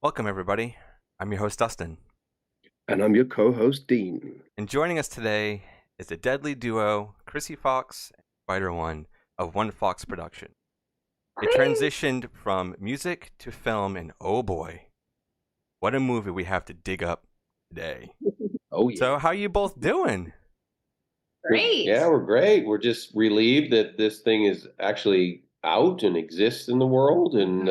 Welcome, everybody. I'm your host, Dustin. And I'm your co-host, Dean. And joining us today is the deadly duo, Krsy Fox and Spider One of One Fox Production. They transitioned from music to film, and oh boy, what a movie we have to dig up today. Oh, yeah. So, how you both doing? Great. Yeah, we're great. We're just relieved that this thing is actually out and exists in the world, and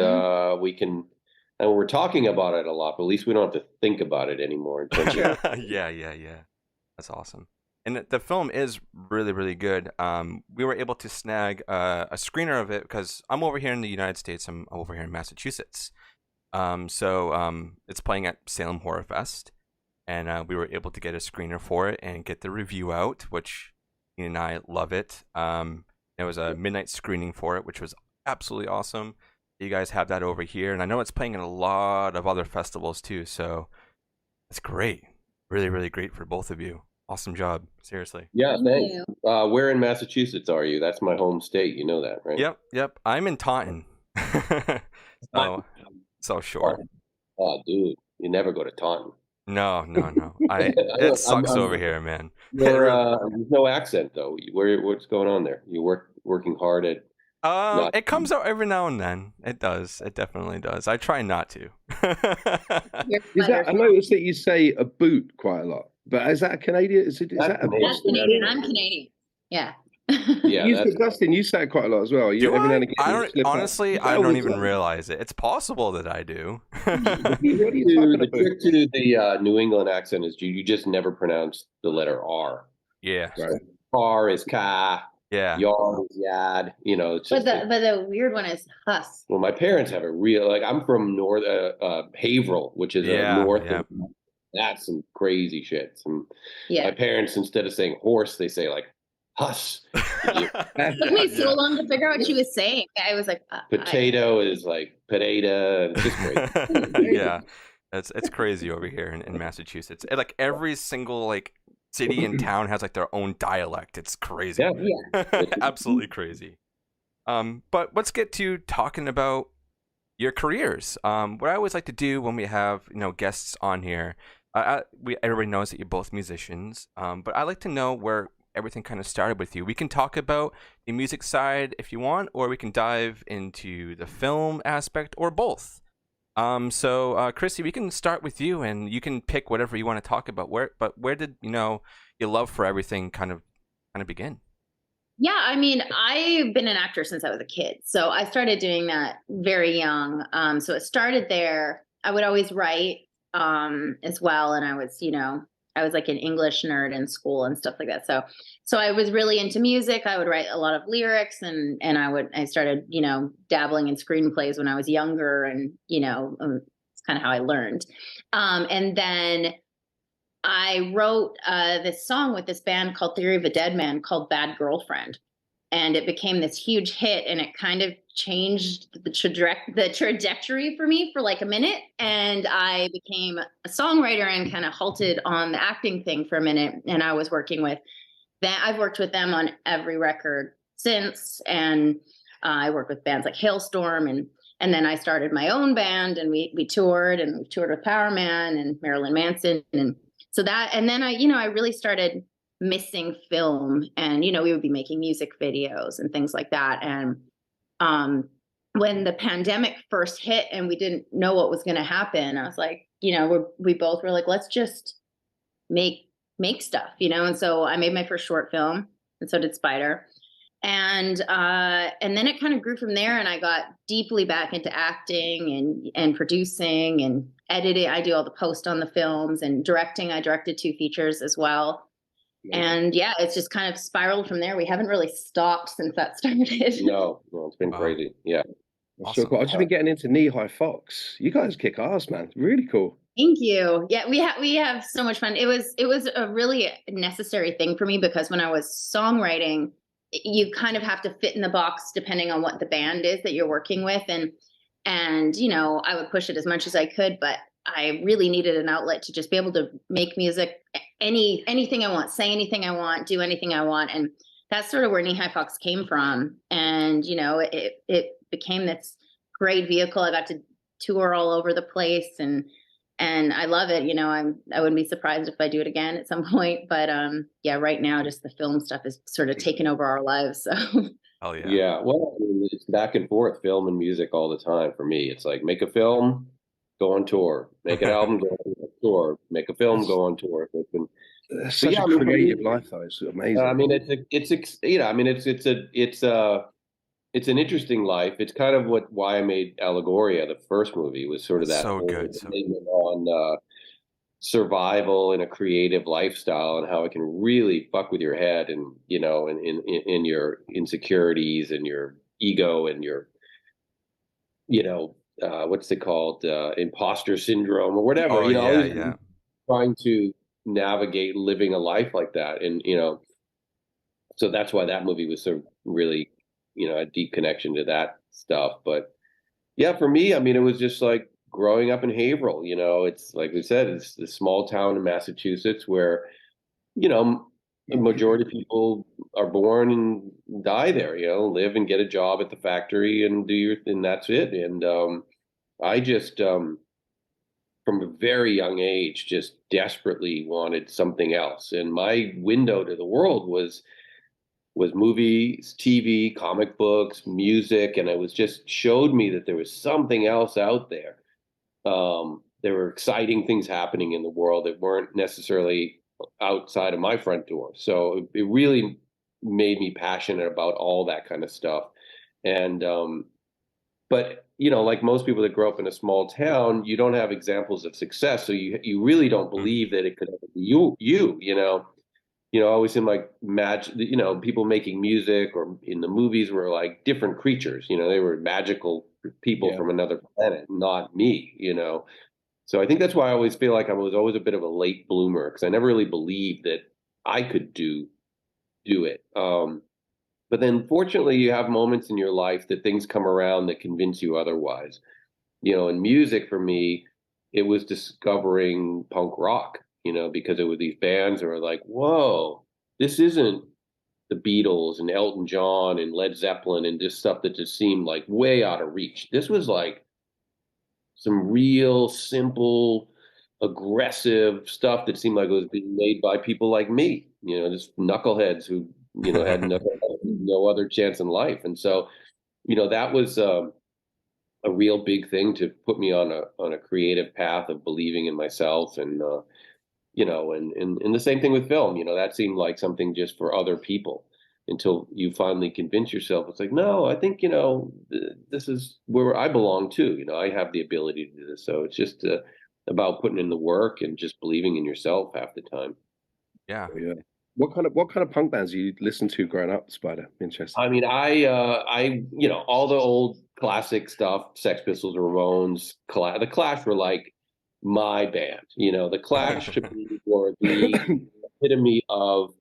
and we're talking about it a lot, but at least we don't have to think about it anymore. In terms of, yeah. That's awesome. And the film is really, really good. We were able to snag a screener of it because I'm over here in the United States. I'm over here in Massachusetts. So it's playing at Salem Horror Fest. And we were able to get a screener for it and get the review out, which Ian and I love it. There was a midnight screening for it, which was absolutely awesome. You guys have that over here, and I know it's playing in a lot of other festivals too, so it's great. Really, really great for both of you. Awesome job, seriously. yeah, Thank thanks. you. Where in Massachusetts are you? That's my home state. You know that, right? Yep. I'm in Taunton. so sure. Oh, dude, you never go to Taunton. No. It sucks over here, man. There's no accent though. What's going on there? You working hard at. It comes out every now and then. It does. It definitely does. I try not to. I noticed that you say a boot quite a lot, but is that a Canadian? Is that a Canadian. That's Canadian. I'm Canadian. Yeah. Yeah, Dustin, you say it quite a lot as well. Do Every now I? and again, I you don't, slip up. honestly, Is that I all don't the even time? realize it. It's possible that I do. What are you talking The about? trick to the New England accent is you just never pronounce the letter R. Yeah. Right. Car is ka, Yeah. yard is yad. It's But just. the weird one is Huss. Well, my parents have a real I'm from north Haverhill, which is Yeah, north. yeah. Of, that's some crazy shit. My Yeah. parents, instead of saying horse, they say like huss. It took me so long to figure out what she was saying. I was like, Potato is like potato. And it's just great. Yeah. It's crazy over here in Massachusetts. Like every single city and town has their own dialect. It's crazy. Yeah. Absolutely crazy. But let's get to talking about your careers. What I always like to do when we have guests on here, everybody knows that you're both musicians. But I like to know where everything kind of started with you. We can talk about the music side if you want, or we can dive into the film aspect, or both. So Krsy, we can start with you, and you can pick whatever you want to talk about. Where did your love for everything kind of begin? Yeah, I mean, I've been an actor since I was a kid. So I started doing that very young. So it started there. I would always write as well. And I was like an English nerd in school and stuff like that. So I was really into music. I would write a lot of lyrics and I started, dabbling in screenplays when I was younger, and, it's kind of how I learned. And then I wrote this song with this band called Theory of a Dead Man called Bad Girlfriend. And it became this huge hit, and it kind of changed the trajectory for me for like a minute. And I became a songwriter and kind of halted on the acting thing for a minute. And I was working with them. I've worked with them on every record since. And I worked with bands like Hailstorm, and then I started my own band, and we toured, and we toured with Power Man and Marilyn Manson. And so and then I really started missing film, and we would be making music videos and things like that. And when the pandemic first hit and we didn't know what was going to happen, I was like, we both were like, let's just make stuff, and so I made my first short film, and so did Spider. And then it kind of grew from there, and I got deeply back into acting and producing and editing. I do all the post on the films, and directing. I directed 2 features as well. And yeah, it's just kind of spiraled from there. We haven't really stopped since that started. No, it's been crazy. Yeah. That's so cool. I've just been getting into Knee-High Fox. You guys kick ass, man. Really cool. Thank you. Yeah, we have so much fun. It was a really necessary thing for me, because when I was songwriting, you kind of have to fit in the box depending on what the band is that you're working with. And I would push it as much as I could, but I really needed an outlet to just be able to make music, anything I want, say anything I want, do anything I want. And that's sort of where Knee-High Fox came from. And, it became this great vehicle. I got tour all over the place, and I love it. You know, I wouldn't be surprised if I do it again at some point. But yeah, right now just the film stuff is sort of taken over our lives. So Oh yeah. Yeah, well, I mean, it's back and forth, film and music all the time for me. It's like make a film, go on tour, make an album, go on tour, make a film, go on tour. That's But such yeah, a I mean, for me, creative life, though. It's amazing. I mean, you know, I mean, it's an interesting life. It's kind of why I made Allegoria, the first movie, was sort of That's that so whole good. So statement on survival in a creative lifestyle and how it can really fuck with your head and, you know, in your insecurities and your ego and your, you know, what's it called, imposter syndrome or whatever, oh you know, yeah, always yeah. trying to navigate living a life like that. And, you know, so that's why that movie was so really, you know, a deep connection to that stuff. But yeah, for me, I mean, it was just like growing up in Haverhill. You know, it's like we said, it's the small town in Massachusetts where, you know, the majority of people are born and die there. You know, live and get a job at the factory and and that's it. And I just, from a very young age, just desperately wanted something else. And my window to the world was movies, TV, comic books, music, and it was just showed me that there was something else out there. There were exciting things happening in the world that weren't necessarily outside of my front door. So it really made me passionate about all that kind of stuff. And but you know, like most people that grow up in a small town, you don't have examples of success, so you really don't Mhm. believe that it could ever be you know. You know, I always seem like you know, people making music or in the movies were like different creatures. You know, they were magical people Yeah. from another planet, not me, you know. So I think that's why I always feel like I was always a bit of a late bloomer because I never really believed that I could do it. But then fortunately you have moments in your life that things come around that convince you otherwise. You know, in music for me, it was discovering punk rock, you know, because it was these bands that were like, whoa, this isn't the Beatles and Elton John and Led Zeppelin and just stuff that just seemed like way out of reach. This was like some real simple, aggressive stuff that seemed like it was being made by people like me, you know, just knuckleheads who, you know, had no other chance in life. And so, you know, that was a real big thing to put me on a creative path of believing in myself and you know, and the same thing with film, you know, that seemed like something just for other people until you finally convince yourself it's like, no, I think, you know, this is where I belong too. You know, I have the ability to do this. So it's just about putting in the work and just believing in yourself half the time. Yeah. Yeah. What kind of punk bands you listen to growing up, Spider? Interesting. I mean, you know, all the old classic stuff, Sex Pistols, Ramones, the Clash were like my band. You know, the Clash to me were the epitome of.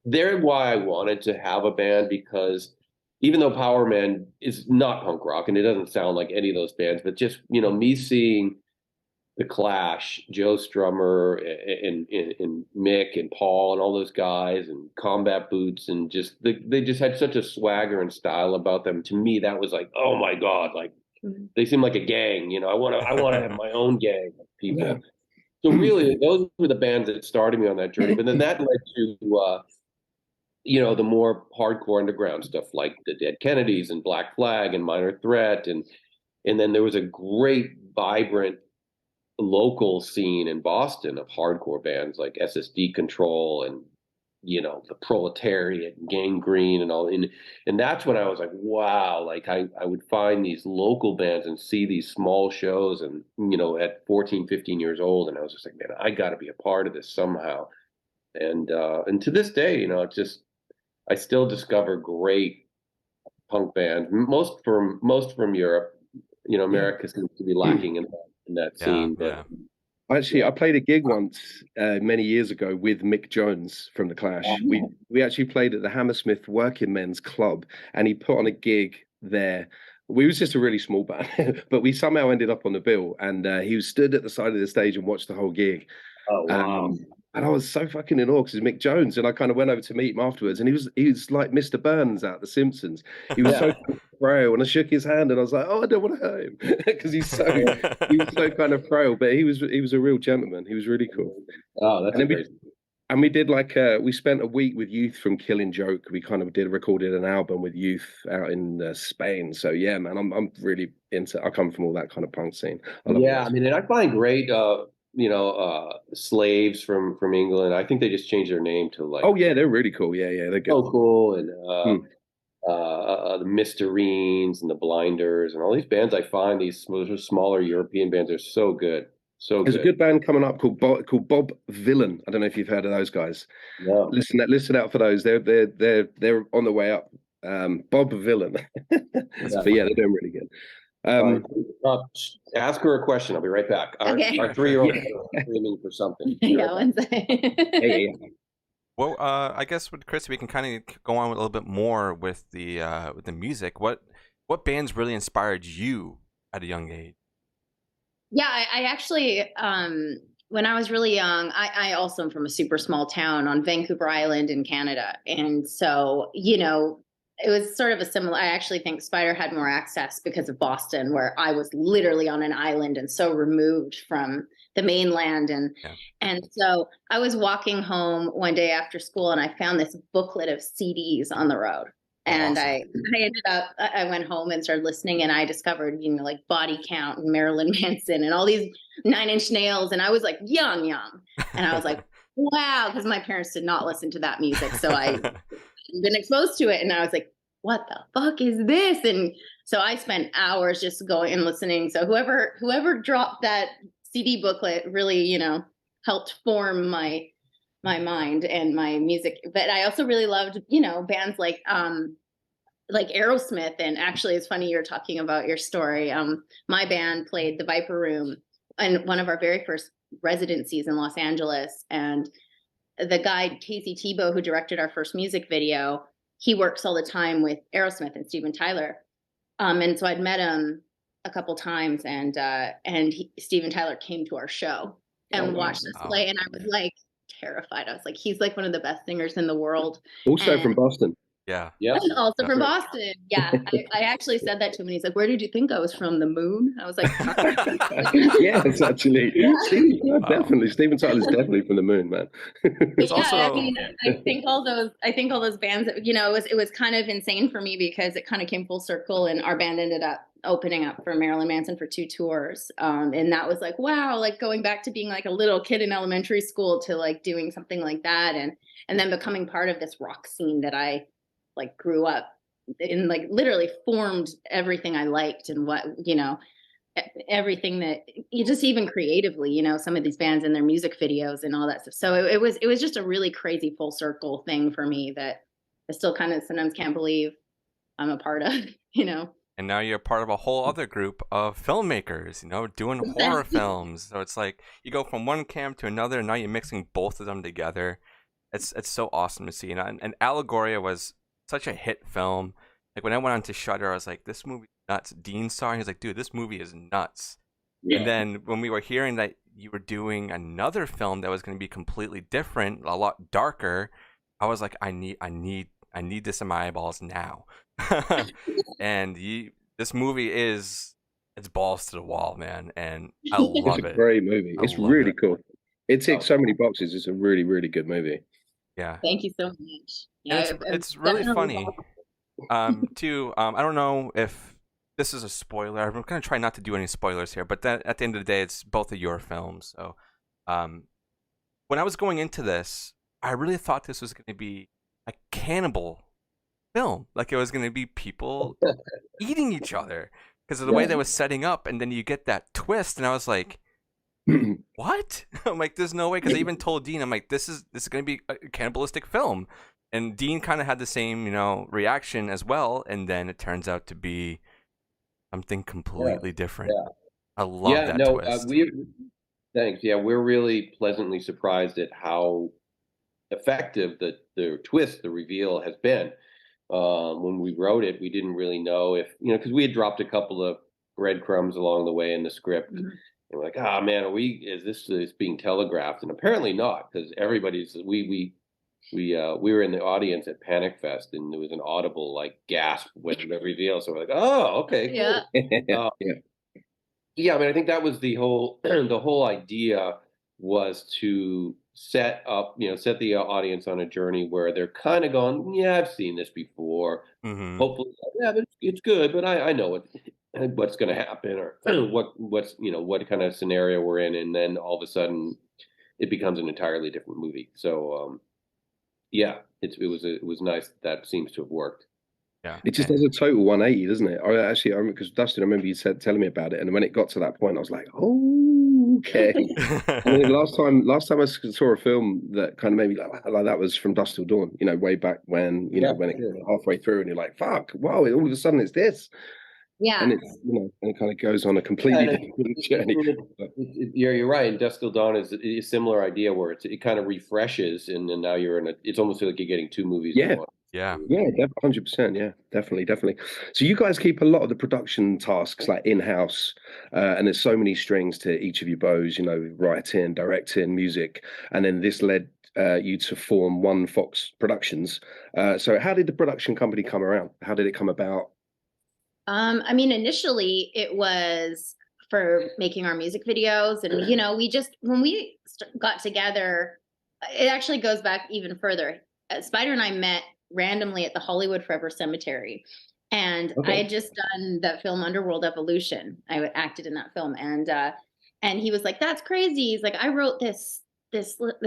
They're why I wanted to have a band because even though Power Man is not punk rock and it doesn't sound like any of those bands, but just you know, me seeing the Clash, Joe Strummer and Mick and Paul and all those guys and Combat Boots and just they just had such a swagger and style about them. To me, that was like, oh my God, like they seem like a gang. You know, I want to have my own gang of Yeah. people. So really, those were the bands that started me on that journey. But then that led to you know the more hardcore underground stuff like the Dead Kennedys and Black Flag and Minor Threat and then there was a great vibrant local scene in Boston of hardcore bands like SSD Control and you know the Proletariat and Gangrene and all and that's when I was like wow like I would find these local bands and see these small shows and you know at 14 15 years old and I was just like man I got to be a part of this somehow and to this day you know it's just I still discover great punk bands most from Europe you know Yeah. America seems to be lacking in that Yeah. scene but Yeah. Actually, I played a gig once many years ago with Mick Jones from the Clash. We actually played at the Hammersmith Working Men's Club, and he put on a gig there. We was just a really small band, but we somehow ended up on the bill. And he was stood at the side of the stage and watched the whole gig. oh wow And I was so fucking in awe because Mick Jones, and I kind of went over to meet him afterwards, and he was like Mr. Burns out of The Simpsons. He was so frail, and I shook his hand, and I was like, "Oh, I don't want to hurt him," because he was so kind of frail, but he was a real gentleman. He was really cool. Oh, that's And then great. we did like we spent a week with Youth from Killing Joke. We kind of recorded an album with Youth out in Spain. So yeah, man, I'm really into. I come from all that kind of punk scene. I love Yeah, I mean, and I find great, Slaves from England. I think they just changed their name to like, oh yeah, they're really cool. Yeah, they're good. oh, cool, and Hmm. the Mysterines and the Blinders and all these bands. I find these smaller European bands are so good, so There's a good band coming up called Bob Villain. I don't know if you've heard of those guys. No. Listen out for those. They're on the way up. Bob Villain. But yeah, they're doing really good. Ask her a question. I'll be right back. Okay. Our 3-year-old is screaming for something. Yeah, one second. Yeah. Well, I guess with Krsy, we can kind of go on with a little bit more with the music. What bands really inspired you at a young age? Yeah, I actually, when I was really young, I also am from a super small town on Vancouver Island in Canada. And so, it was sort of a similar, I actually think Spider had more access because of Boston, where I was literally on an island and so removed from the mainland. And so I was walking home one day after school and I found this booklet of CDs on the road. And Awesome. I ended up, I went home and started listening, and I discovered, like Body Count and Marilyn Manson and all these Nine Inch Nails. And I was like young. And I was like, wow, because my parents did not listen to that music. So I been exposed to it. And I was like, what the fuck is this? And so I spent hours just going and listening. So whoever dropped that CD booklet really, helped form my mind and my music. But I also really loved, bands like Aerosmith. And actually, it's funny you're talking about your story. My band played the Viper Room in one of our very first residencies in Los Angeles. And the guy, Casey Tebow, who directed our first music video, he works all the time with Aerosmith and Steven Tyler. And so I'd met him a couple times, and Steven Tyler came to our show and watched us play. And I was like, terrified. I was like, he's like one of the best singers in the world. Also from Boston. Yeah. Also from Boston. Yeah. I actually said that to him, and he's like, where did you think I was from? The moon? I was like, yes, actually. Yeah. Definitely. Steven Tyler's definitely from the moon, man. I mean, I think all those bands, it was kind of insane for me because it kind of came full circle, and our band ended up opening up for Marilyn Manson for 2 tours. And that was like, wow, like going back to being like a little kid in elementary school to like doing something like that. And then becoming part of this rock scene that I like grew up in, like literally formed everything I liked, and what, everything that you just, even creatively, some of these bands and their music videos and all that stuff. So it was just a really crazy full circle thing for me that I still kind of sometimes can't believe I'm a part of, And now you're part of a whole other group of filmmakers, doing horror films. So it's like you go from one camp to another, and now you're mixing both of them together. It's so awesome to see. And Allegoria was such a hit film. Like when I went on to Shudder, I was like, this movie is nuts. Dean saw it, and he's like, dude, this movie is nuts. Yeah. And then when we were hearing that you were doing another film that was going to be completely different, a lot darker, I was like, I need this in my eyeballs now. And this movie it's balls to the wall, man, and I love it. It's a great movie. It's really cool. It ticks so many boxes. It's a really, really good movie. Yeah. Thank you so much. Yeah, it's really funny. Too. I don't know if this is a spoiler. I'm gonna try not to do any spoilers here, but then at the end of the day, it's both of your films. So, when I was going into this, I really thought this was going to be a cannibal film. Like it was going to be people eating each other because of the way they was setting up, and then you get that twist, and I was like, what? I'm like, there's no way, because I even told Dean, I'm like, this is going to be a cannibalistic film, and Dean kind of had the same reaction as well, and then it turns out to be something completely different. I love that twist. Thanks. Yeah, we're really pleasantly surprised at how effective the twist, the reveal has been. When we wrote it, we didn't really know if, because we had dropped a couple of breadcrumbs along the way in the script. Mhm. And we're like, ah, man, is this being telegraphed? And apparently not, because everybody's we were in the audience at Panic Fest, and there was an audible like gasp when the reveal. So we're like, oh, okay, Yeah. cool. Yeah. Yeah, I mean, I think that was the whole the whole idea was to set up, set the audience on a journey where they're kind of going, yeah, I've seen this before. Hmm. Hopefully, yeah, but it's good, but I know what's going to happen, or what kind of scenario we're in, and then all of a sudden it becomes an entirely different movie. So yeah, it was nice that seems to have worked. Yeah. It just does a total 180, doesn't it? I because Dustin, I remember you telling me about it, and when it got to that point, I was like, "Oh, okay." And then last time I saw a film that kind of made me like that was from Dusk Till Dawn. Way back when, when it got halfway through, and you're like, "Fuck, wow!" All of a sudden, it's this, Yeah. and it's and it kind of goes on a Yeah, completely and different journey. you're right. And Dusk Till Dawn is a similar idea where it kind of refreshes, and then now you're in it's almost like you're getting two movies Yeah. in one. Yeah. Yeah, 100%. Yeah, definitely. So you guys keep a lot of the production tasks like in-house, and there's so many strings to each of your bows. Writing, directing, music, and then this led you to form One Fox Productions. So how did the production company come around? How did it come about? I mean, initially it was for making our music videos, and we just when we got together, it actually goes back even further. Spider and I met randomly at the Hollywood Forever Cemetery, and I had just done that film Underworld Evolution. I acted in that film, and he was like, "That's crazy." He's like, "I wrote this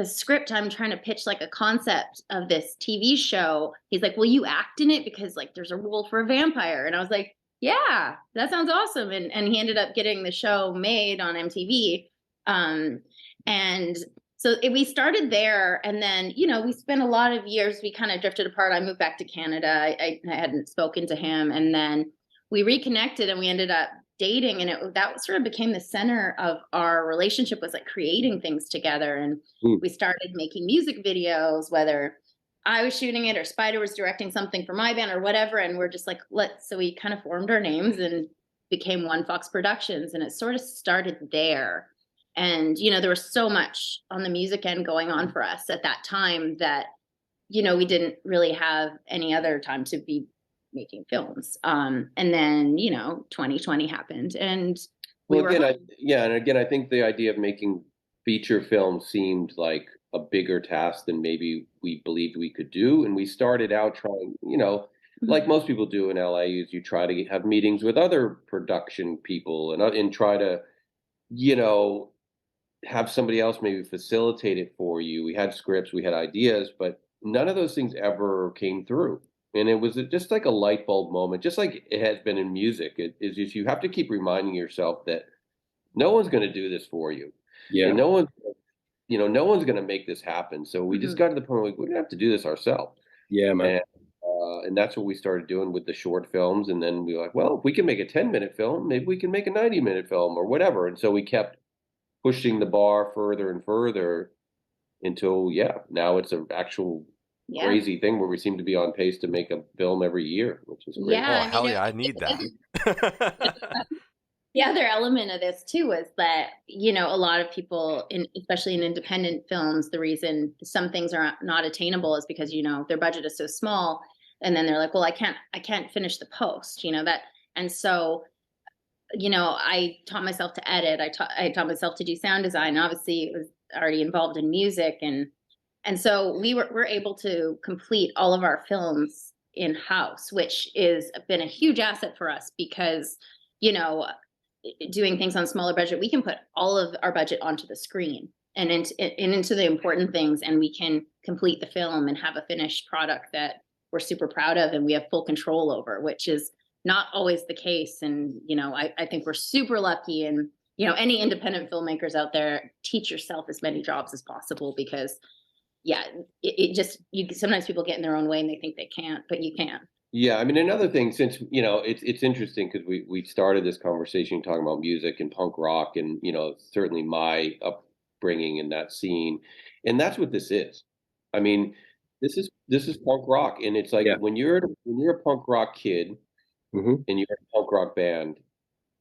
script. I'm trying to pitch like a concept of this TV show." He's like, "Will you act in it? Because like there's a role for a vampire." And I was like, "Yeah, that sounds awesome." And he ended up getting the show made on MTV. And so we started there, and then we spent a lot of years. We kind of drifted apart. I moved back to Canada. I hadn't spoken to him, and then we reconnected, and we ended up dating, and that sort of became the center of our relationship, was like creating things together. And we started making music videos, whether I was shooting it or Spider was directing something for my band or whatever. And we're just like, so we kind of formed our names and became One Fox Productions, and it sort of started there. And there was so much on the music end going on for us at that time that we didn't really have any other time to be making films. And then 2020 happened, and And again, I think the idea of making feature films seemed like a bigger task than maybe we believed we could do. And we started out trying, like most people do in LA, is you try to have meetings with other production people and try to, have somebody else maybe facilitate it for you. We had scripts, we had ideas, but none of those things ever came through. And it was just like a light bulb moment, just like it has been in music. It is just you have to keep reminding yourself that no one's going to do this for you, Yeah. and no one's going to make this happen. So we just got to the point where we're going to have to do this ourselves. Yeah, man. And that's what we started doing with the short films. And then we were like, well, if we can make a 10-minute film, maybe we can make a 90-minute film or whatever. And so we kept pushing the bar further and further until now it's an actual crazy thing where we seem to be on pace to make a film every year, which is great. Oh, hell yeah, I need that. The other element of this too is that a lot of people, especially in independent films, the reason some things are not attainable is because their budget is so small, and then they're like, well, I can't finish the post, that. And so I taught myself to edit. I taught myself to do sound design. Obviously, it was already involved in music, and so we're able to complete all of our films in house, which is been a huge asset for us because doing things on smaller budget, we can put all of our budget onto the screen and into the important things, and we can complete the film and have a finished product that we're super proud of and we have full control over, which is not always the case. And I think we're super lucky. And any independent filmmakers out there, teach yourself as many jobs as possible, because sometimes people get in their own way and they think they can't, but you can. Yeah, I mean, another thing, since it's interesting because we started this conversation talking about music and punk rock, and certainly my upbringing in that scene, and that's what this is. I mean, this is punk rock, and it's like when you're a punk rock kid and you're in a punk rock band,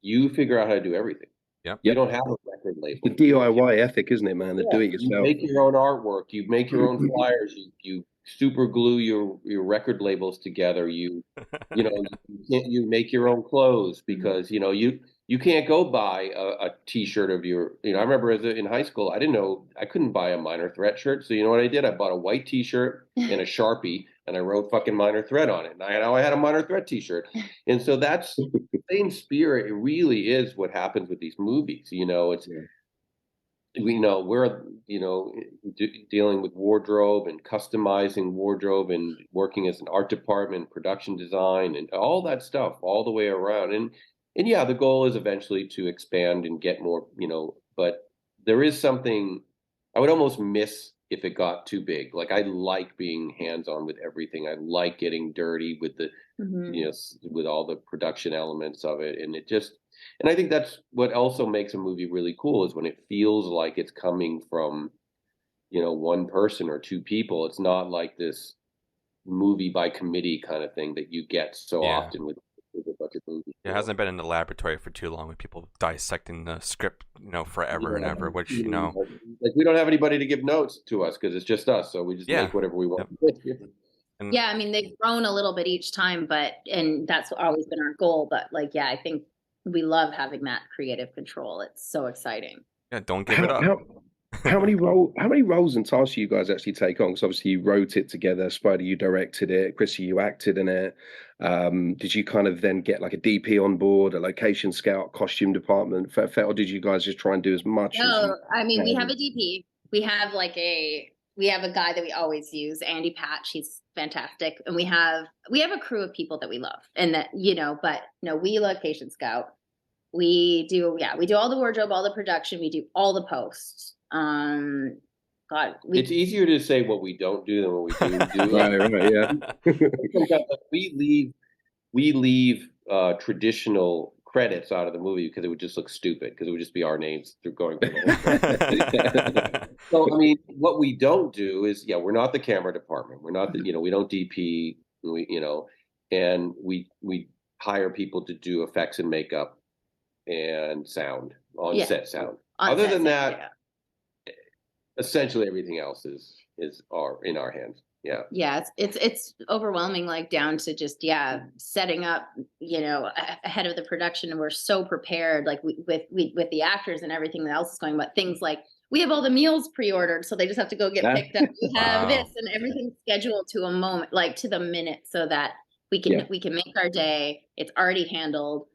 you figure out how to do everything. Yep. You don't have a record label. The DIY ethic, isn't it, man? The do it You yourself. make your own artwork. You make your own flyers. You super glue your record labels together. You make your own clothes because you can't go buy a T-shirt of your. I remember in high school, I didn't know I couldn't buy a Minor Threat shirt. So you know what I did? I bought a white T-shirt and a Sharpie, and I wrote fucking Minor Threat on it. And I had a Minor Threat T-shirt. And so that's the same spirit. It really is what happens with these movies. It's. Yeah. We're dealing with wardrobe and customizing wardrobe and working as an art department, production design, and all that stuff all the way around. And yeah, the goal is eventually to expand and get more. But there is something I would almost miss if it got too big. Like I like being hands-on with everything. I like getting dirty with the with all the production elements of it, and I think that's what also makes a movie really cool is when it feels like it's coming from, one person or two people. It's not like this movie by committee kind of thing that you get so often with a bunch of movies. It hasn't been in the laboratory for too long with people dissecting the script, forever and ever, which, Like we don't have anybody to give notes to us because it's just us. So we just make whatever we want. Yep. Yeah, I mean, they've grown a little bit each time, and that's always been our goal. But I think we love having that creative control. It's so exciting. Yeah, don't give it up. How many roles and tasks do you guys actually take on? Because obviously you wrote it together, Spider, you directed it, Krsy, you acted in it. Did you kind of then get like a DP on board, a location scout, costume department, or did you guys just try and do as much? No, I mean, we have a DP. We have a guy that we always use, Andy Patch. He's fantastic, and we have a crew of people that we love, and that But no, we location scout. We do all the wardrobe, all the production. We do all the posts. It's easier to say what we don't do than what we do. Right, yeah. we leave traditional credits out of the movie because it would just look stupid because it would just be our names through going. So I mean, what we don't do is we're not the camera department. We're not we don't DP. And we hire people to do effects and makeup and sound on set sound. Other than that. Essentially everything else is in our hands. Yeah, it's overwhelming, like down to just setting up ahead of the production, and we're so prepared, like with the actors and everything else is going. But things like we have all the meals pre-ordered, so they just have to go get picked up. We have this and everything's scheduled to a moment, like to the minute, so that we can make our day. It's already handled.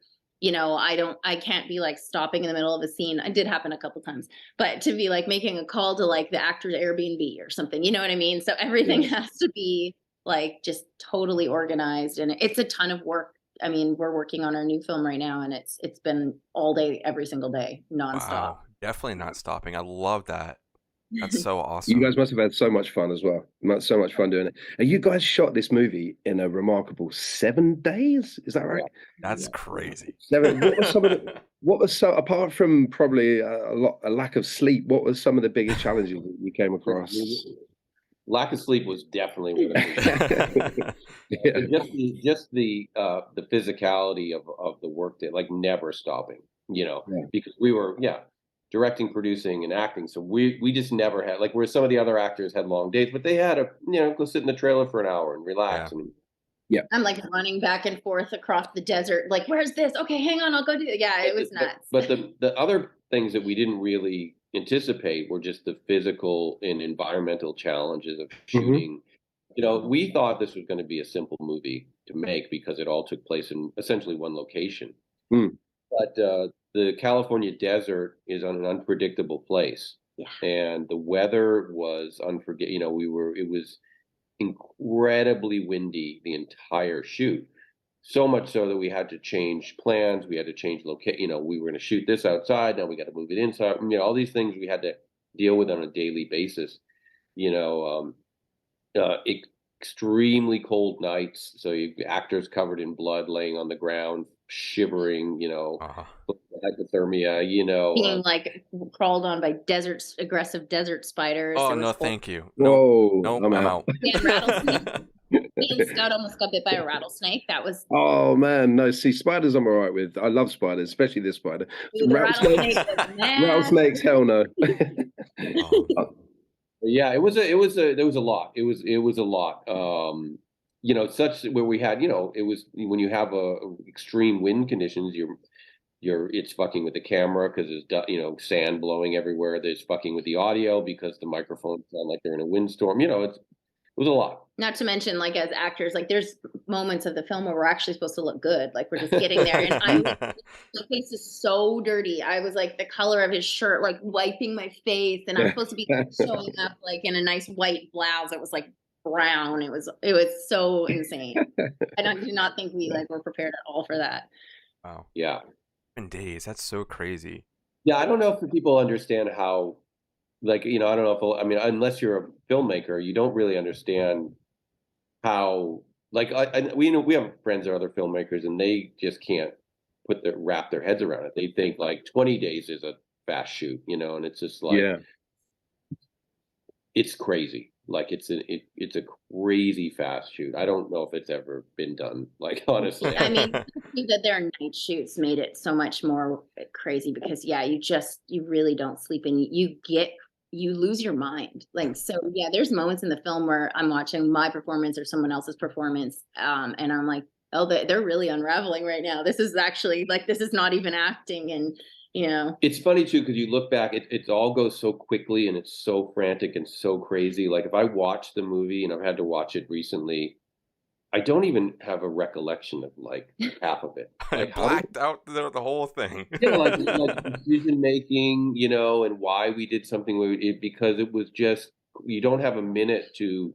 I can't be like stopping in the middle of a scene. It did happen a couple times, but to be like making a call to like the actor's Airbnb or something, you know what I mean? So everything has to be like just totally organized, and it's a ton of work. I mean, we're working on our new film right now, and it's been all day, every single day, nonstop. Wow, definitely not stopping. I love that. That's so awesome. You guys must have had so much fun as well. So much fun doing it. And you guys shot this movie in a remarkable 7 days. Is that right? That's crazy. 7. What was apart from probably a lack of sleep? What was some of the biggest challenges that you came across? Lack of sleep was definitely one of them. Just the physicality of the work that like never stopping. Because we were directing, producing, and acting. So we just never had, like, where some of the other actors had long days, but they had go sit in the trailer for an hour and relax. I'm like running back and forth across the desert. Like, where's this? Okay, hang on, I'll go do it. Yeah, it was nuts. But the other things that we didn't really anticipate were just the physical and environmental challenges of shooting. We thought this was going to be a simple movie to make because it all took place in essentially one location. But the California desert is an unpredictable place, and the weather was unforgettable. It was incredibly windy the entire shoot, so much so that we had to change plans. We had to change location. We were going to shoot this outside. Now we got to move it inside. All these things we had to deal with on a daily basis. Extremely cold nights. So actors covered in blood, laying on the ground, shivering. Hypothermia. Being like crawled on by aggressive desert spiders. Oh no, thank you. Whoa, no, I'm out. Yeah, rattlesnakes. Me and Scout almost got bit by a rattlesnake. That was Oh man, no. See, spiders I'm all right with. I love spiders, especially this spider. the Rattlesnakes, rattlesnake was mad. rattlesnakes, hell no. Oh, Yeah, there was a lot. It was a lot. Such where we had, it was when you have extreme wind conditions, it's fucking with the camera because there's sand blowing everywhere. There's fucking with the audio because the microphones sound like they're in a windstorm. It was a lot. Not to mention, like as actors, like there's moments of the film where we're actually supposed to look good. Like we're just getting there, and my face is so dirty. I was like the color of his shirt, like wiping my face, and I'm supposed to be showing up like in a nice white blouse. It was like brown. It was so insane. I do not think we like were prepared at all for that. wow. Yeah. 7 days. That's so crazy. Yeah, I don't know if people understand how, like, I don't know if, I mean, unless you're a filmmaker, you don't really understand how, like, we have friends that are other filmmakers, and they just can't wrap their heads around it. They think like 20 days is a fast shoot, and it's just like, Yeah. it's crazy. Like it's a crazy fast shoot. I don't know if it's ever been done. Like honestly, I mean, that there are night shoots made it so much more crazy because you really don't sleep and you lose your mind. Like so, yeah. There's moments in the film where I'm watching my performance or someone else's performance, and I'm like, oh, they're really unraveling right now. This is actually like this is not even acting, and it's funny too because you look back, it all goes so quickly and it's so frantic and so crazy. Like if I watch the movie, and I've had to watch it recently, I don't even have a recollection of like half of it. Like Blacked out the whole thing. like decision making, and why we did something because it was just you don't have a minute to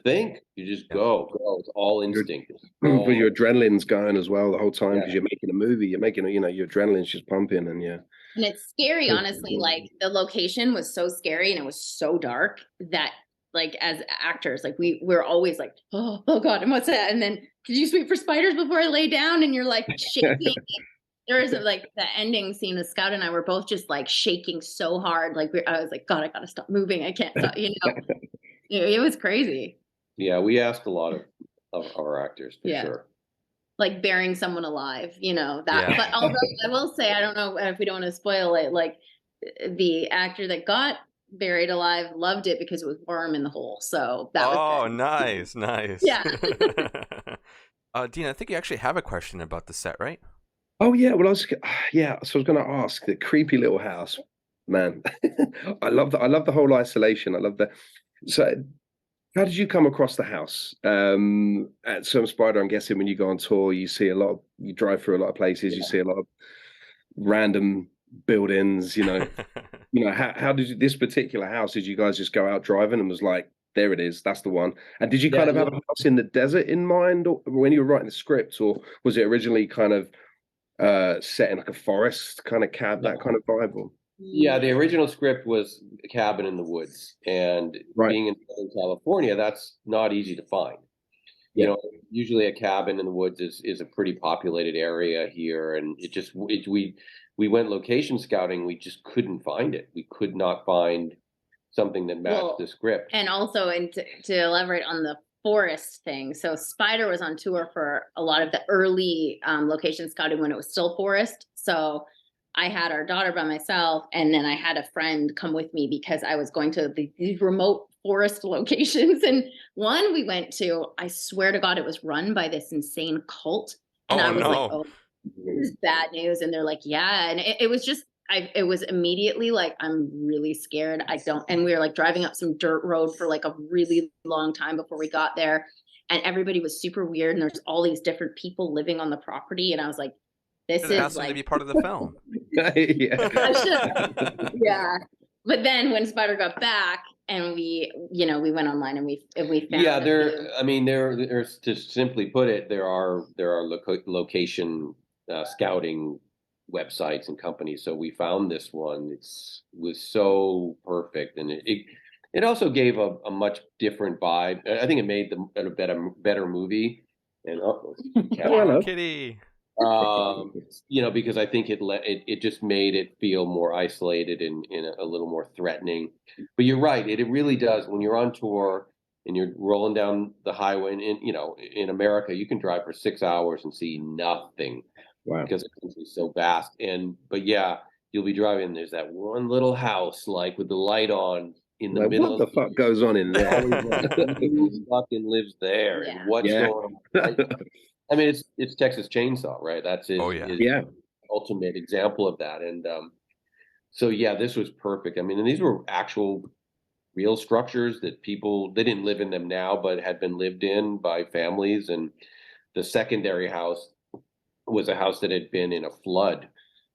think. You just go. It's all instinct. But your adrenaline's going as well the whole time because Yeah. you're making a movie. You're making, your adrenaline's just pumping, and yeah. And it's scary, honestly. Like the location was so scary and it was so dark that, like, as actors, like we're always like, oh God, and what's that? And then did you sweep for spiders before I lay down? And you're like shaking. There was like the ending scene with Scout and I were both just like shaking so hard. Like I was like, God, I gotta stop moving. I can't stop. It was crazy. Yeah, we asked a lot of our actors for sure. Like burying someone alive, that. Yeah. But although I will say, I don't know if we don't want to spoil it. Like the actor that got buried alive loved it because it was warm in the hole. So that was good. Nice. Yeah. Dean, I think you actually have a question about the set, right? Oh yeah, well so I was going to ask the creepy little house, man. I love the whole isolation. I love that. So, how did you come across the house? At Some Spider, I'm guessing when you go on tour, you drive through a lot of places, you see a lot of random buildings. How did this particular house? Did you guys just go out driving and was like, there it is, that's the one? And did you kind of have a house in the desert in mind, or when you were writing the script, or was it originally kind of set in like a forest kind of that kind of vibe? Or? Yeah, the original script was a cabin in the woods, and being in Southern California, that's not easy to find. Yeah. Usually a cabin in the woods is a pretty populated area here, and we went location scouting, we just couldn't find it. We could not find something that matched the script. And also, to elaborate on the forest thing, so Spider was on tour for a lot of the early location scouting when it was still forest. So I had our daughter by myself, and then I had a friend come with me because I was going to these remote forest locations. And one we went to, I swear to God, it was run by this insane cult. And I was like, oh, this is bad news. And they're like, yeah. And it was just, it was immediately like, I'm really scared. And we were like driving up some dirt road for like a really long time before we got there. And everybody was super weird. And there's all these different people living on the property. And I was like, this is like to be part of the film. Yeah. But then when Spider got back and we went online and we found there's to simply put it, there are location scouting websites and companies. So we found this one. It was so perfect, and it also gave a much different vibe. I think it made a better movie. And kitty. Because I think it just made it feel more isolated and a little more threatening. But you're right, it really does. When you're on tour, and you're rolling down the highway. And in America, you can drive for 6 hours and see nothing Wow. because the country's so vast. But yeah, you'll be driving. And there's that one little house, like with the light on in the Like, middle what the of fuck goes on in there? who fucking lives there Yeah. and what's Yeah. going on. I mean, it's Texas Chainsaw, right? That's Oh yeah. his Yeah. ultimate example of that. And so yeah, this was perfect. I mean, and these were actual real structures that people they didn't live in them now, but had been lived in by families. And the secondary house was a house that had been in a flood,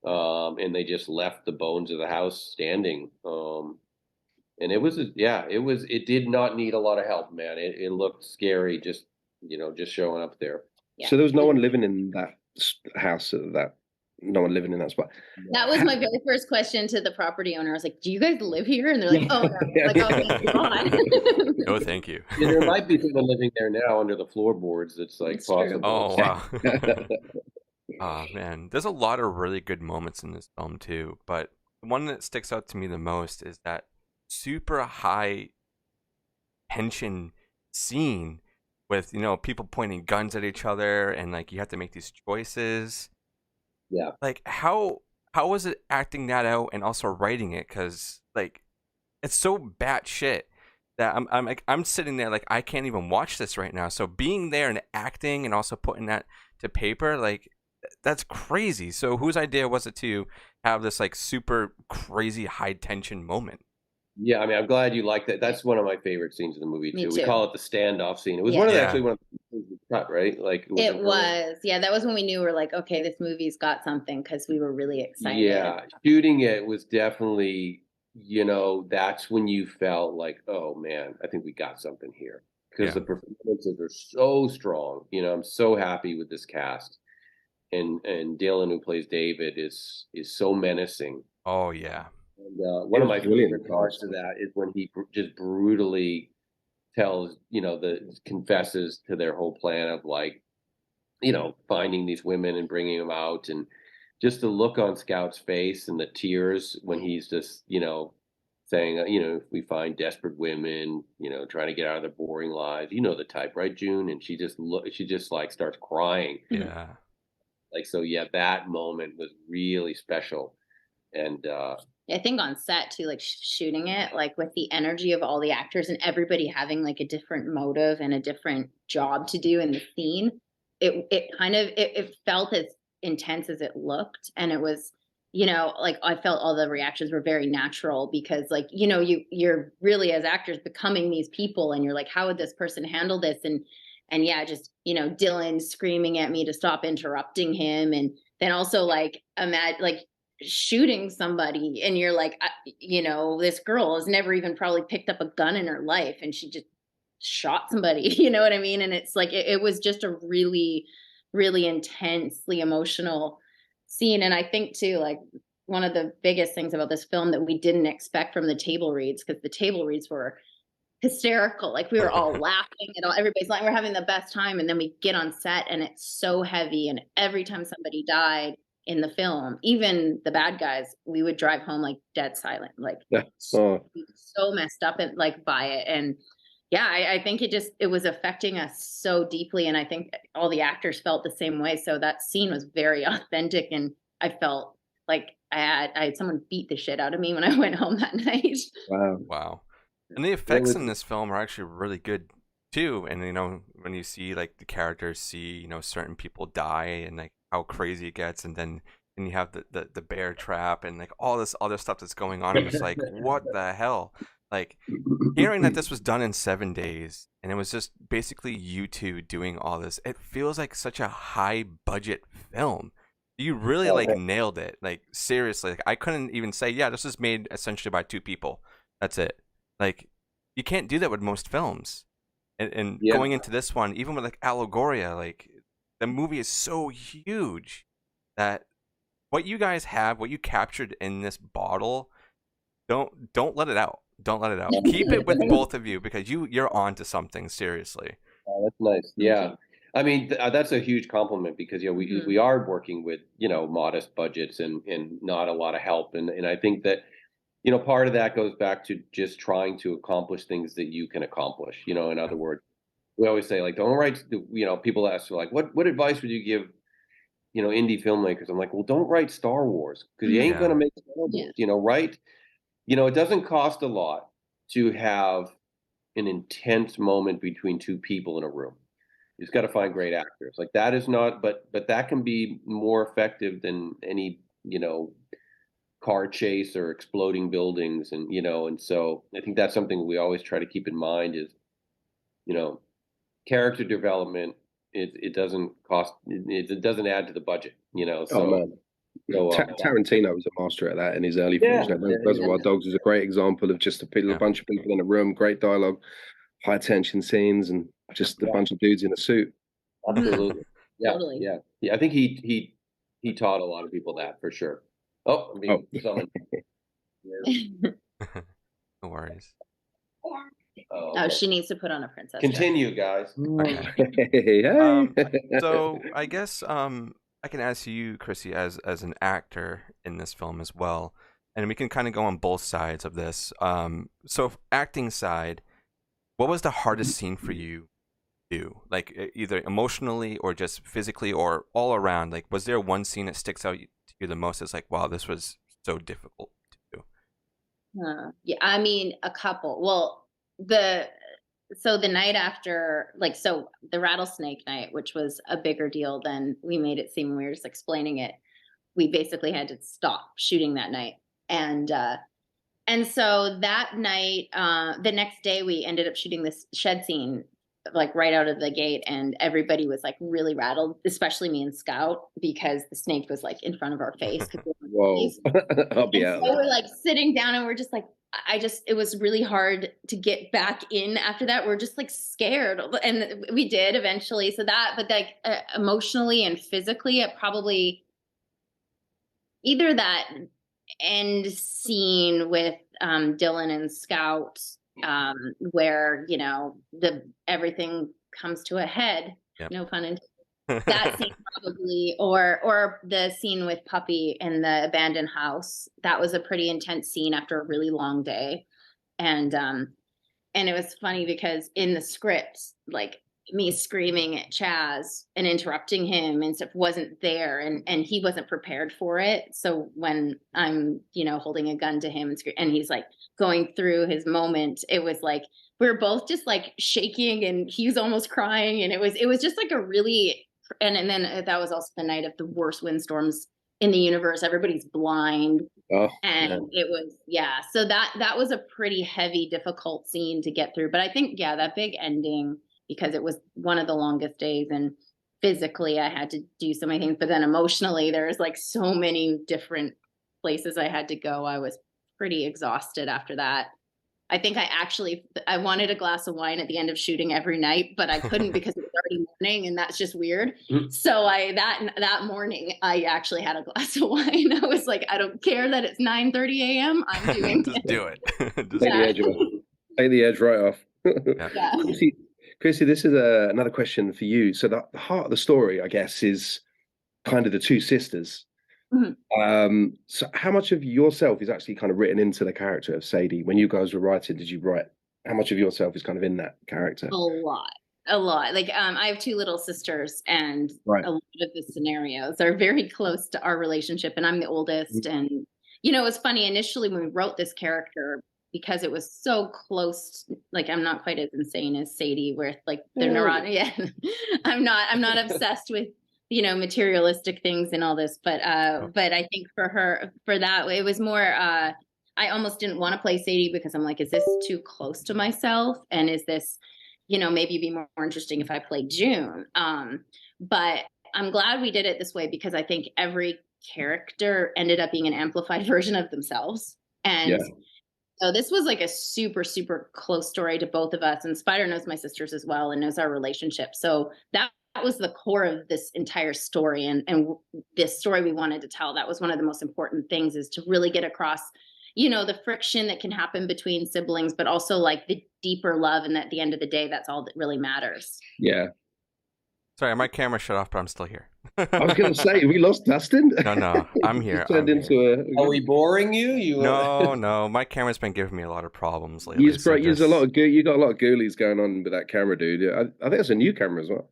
and they just left the bones of the house standing. And it did not need a lot of help, man. It looked scary just showing up there. Yeah. So there was no one living in that house at that. No one living in that spot. That was my very first question to the property owner. I was like, "Do you guys live here?" And they're like, "Oh no." I'm like, "Oh, thank God." No, thank you. Yeah, there might be someone living there now under the floorboards. It's like It's true. possible. Oh wow. Oh man, there's a lot of really good moments in this film too, but the one that sticks out to me the most is that super high tension scene with people pointing guns at each other and like you have to make these choices. Yeah. Like how was it acting that out and also writing it? Because like it's so batshit that I'm sitting there like I can't even watch this right now. So being there and acting and also putting that to paper, like that's crazy. So whose idea was it to have this like super crazy high tension moment? Yeah, I mean, I'm glad you like that. That's one of my favorite scenes in the movie Me too. We too. call it the standoff scene. It was Yeah. one of the, Yeah. actually one of the scenes we cut, right? Like It an early- was. Yeah, that was when we knew we're like, okay, this movie's got something because we were really excited. Yeah, shooting it was definitely, that's when you felt like, oh man, I think we got something here because Yeah. the performances are so strong. I'm so happy with this cast, and Dylan, who plays David, is so menacing. Oh yeah. And one of my brilliant. favorite parts of that is when he just brutally tells, confesses to their whole plan of like, finding these women and bringing them out, and just the look on Scout's face and the tears when he's just, saying, if we find desperate women, trying to get out of their boring lives, the type, right, June? And she just like starts crying. Yeah. Like, so yeah, that moment was really special. And I think on set too, like shooting it, like with the energy of all the actors and everybody having like a different motive and a different job to do in the scene, it kind of it felt as intense as it looked, and it was, like I felt all the reactions were very natural because like you're really as actors becoming these people, and you're like, how would this person handle this? And yeah, just Dylan screaming at me to stop interrupting him, and then also like imagine like shooting somebody and you're like this girl has never even probably picked up a gun in her life and she just shot somebody. You know what I mean? And it's like it was just a really really intensely emotional scene. And I think too, like one of the biggest things about this film that we didn't expect from the table reads, because the table reads were hysterical, like we were all laughing and everybody's like we're having the best time, and then we get on set and it's so heavy, and every time somebody died in the film, even the bad guys, we would drive home like dead silent, like so messed up and like by it. And yeah, I think it was affecting us so deeply, and I think all the actors felt the same way. So that scene was very authentic, and I felt like I had someone beat the shit out of me when I went home that night. Wow. And the effects in this film are actually really good too. And when you see like the characters see certain people die and like how crazy it gets, and then you have the bear trap and like all this other stuff that's going on, and it's like what the hell? Like hearing that this was done in 7 days and it was just basically you two doing all this, it feels like such a high budget film. You really like nailed it. Like seriously, like I couldn't even say, yeah, this is made essentially by 2 people. That's it. Like you can't do that with most films. And going into this one, even with like Allegoria, like the movie is so huge that what you guys have, what you captured in this bottle, don't let it out. Don't let it out. Keep it with both of you because you're on to something, seriously. Oh, that's nice. Yeah. I mean, that's a huge compliment because we are working with modest budgets and not a lot of help, and I think that you know, part of that goes back to just trying to accomplish things that you can accomplish. You know, in other words, we always say like, don't write. You know, people ask like, what advice would you give, you know, indie filmmakers? I'm like, well, don't write Star Wars because you ain't Yeah. gonna make Star Wars. Yeah. You know, write. You know, it doesn't cost a lot to have an intense moment between two people in a room. You just got to find great actors. Like that is not, but that can be more effective than any, you know, car chase or exploding buildings, and you know, and so I think that's something we always try to keep in mind is, you know, character development. It doesn't cost. It doesn't add to the budget. You know, Oh so man, Tarantino was a master at that in his early yeah, films. You know, Reservoir Dogs is a great example of just a Yeah. bunch of people in a room, great dialogue, high tension scenes, and just a bunch of dudes in a suit. absolutely, yeah, Totally. yeah. I think he taught a lot of people that for sure. Oh, I'm being summoned. No worries. Oh, Oh, okay. she needs to put on a princess dress. Continue, guys. Okay. Hey. So I guess I can ask you, Krsy, as an actor in this film as well, and we can kind of go on both sides of this. So acting side, what was the hardest scene for you to do? Like either emotionally or just physically or all around? Like, was there one scene that sticks out to you the most? As like, wow, this was so difficult to do. Yeah, I mean, a couple. Well, the night after, like, so the rattlesnake night, which was a bigger deal than we made it seem when we were just explaining it, we basically had to stop shooting that night. And so that night, the next day, we ended up shooting this shed scene, like right out of the gate, and everybody was like really rattled, especially me and Scout, because the snake was like in front of our face. Whoa, I'll be out. So we're like sitting down, and we're just like, it was really hard to get back in after that. We're just like scared, and we did eventually. So that, but like emotionally and physically, it probably either that end scene with Dylan and Scout, where you know everything comes to a head. Yep. No pun intended. That scene probably, or the scene with Puppy in the abandoned house. That was a pretty intense scene after a really long day, and it was funny because in the script, like me screaming at Chaz and interrupting him and stuff wasn't there, and he wasn't prepared for it. So when I'm, you know, holding a gun to him and he's like going through his moment, it was like we were both just like shaking, and he was almost crying, and it was just like a really, and then that was also the night of the worst windstorms in the universe. Everybody's blind. Oh, And man. it was, yeah. So that was a pretty heavy, difficult scene to get through. But I think, yeah, that big ending, because it was one of the longest days, and physically I had to do so many things, but then emotionally there was like so many different places I had to go. I was pretty exhausted after that. I think I wanted a glass of wine at the end of shooting every night, but I couldn't because it was already morning, and that's just weird. So that morning I actually had a glass of wine. I was like, I don't care that it's 9:30 a.m. I'm doing Just it. do it. Just Take do the it. edge off. Take the edge right off. Yeah. Krsy, this is another question for you. So the heart of the story, I guess, is kind of the two sisters. So how much of yourself is actually kind of written into the character of Sadie? When you guys were writing, did you write how much of yourself is kind of in that character? A lot. Like I have two little sisters, and Right. a lot of the scenarios are very close to our relationship, and I'm the oldest. And you know, it was funny initially when we wrote this character, because it was so close. Like I'm not quite as insane as Sadie, where like they're neurotic. Yeah, I'm not obsessed with, you know, materialistic things and all this, but I think for that, it was more, I almost didn't want to play Sadie because I'm like, is this too close to myself? And is this, you know, maybe be more interesting if I played June. But I'm glad we did it this way, because I think every character ended up being an amplified version of themselves. And so this was like a super, super close story to both of us. And Spider knows my sisters as well and knows our relationship. So that was the core of this entire story, and this story we wanted to tell. That was one of the most important things, is to really get across, you know, the friction that can happen between siblings, but also like the deeper love. And at the end of the day, that's all that really matters. Yeah. Sorry, my camera shut off, but I'm still here. I was going to say, we lost Dustin. No, I'm He here. just turned I'm here. into Are we boring you? No, my camera's been giving me a lot of problems lately. Use So use a lot just of you got a lot of ghoulies going on with that camera, dude. I think it's a new camera as well.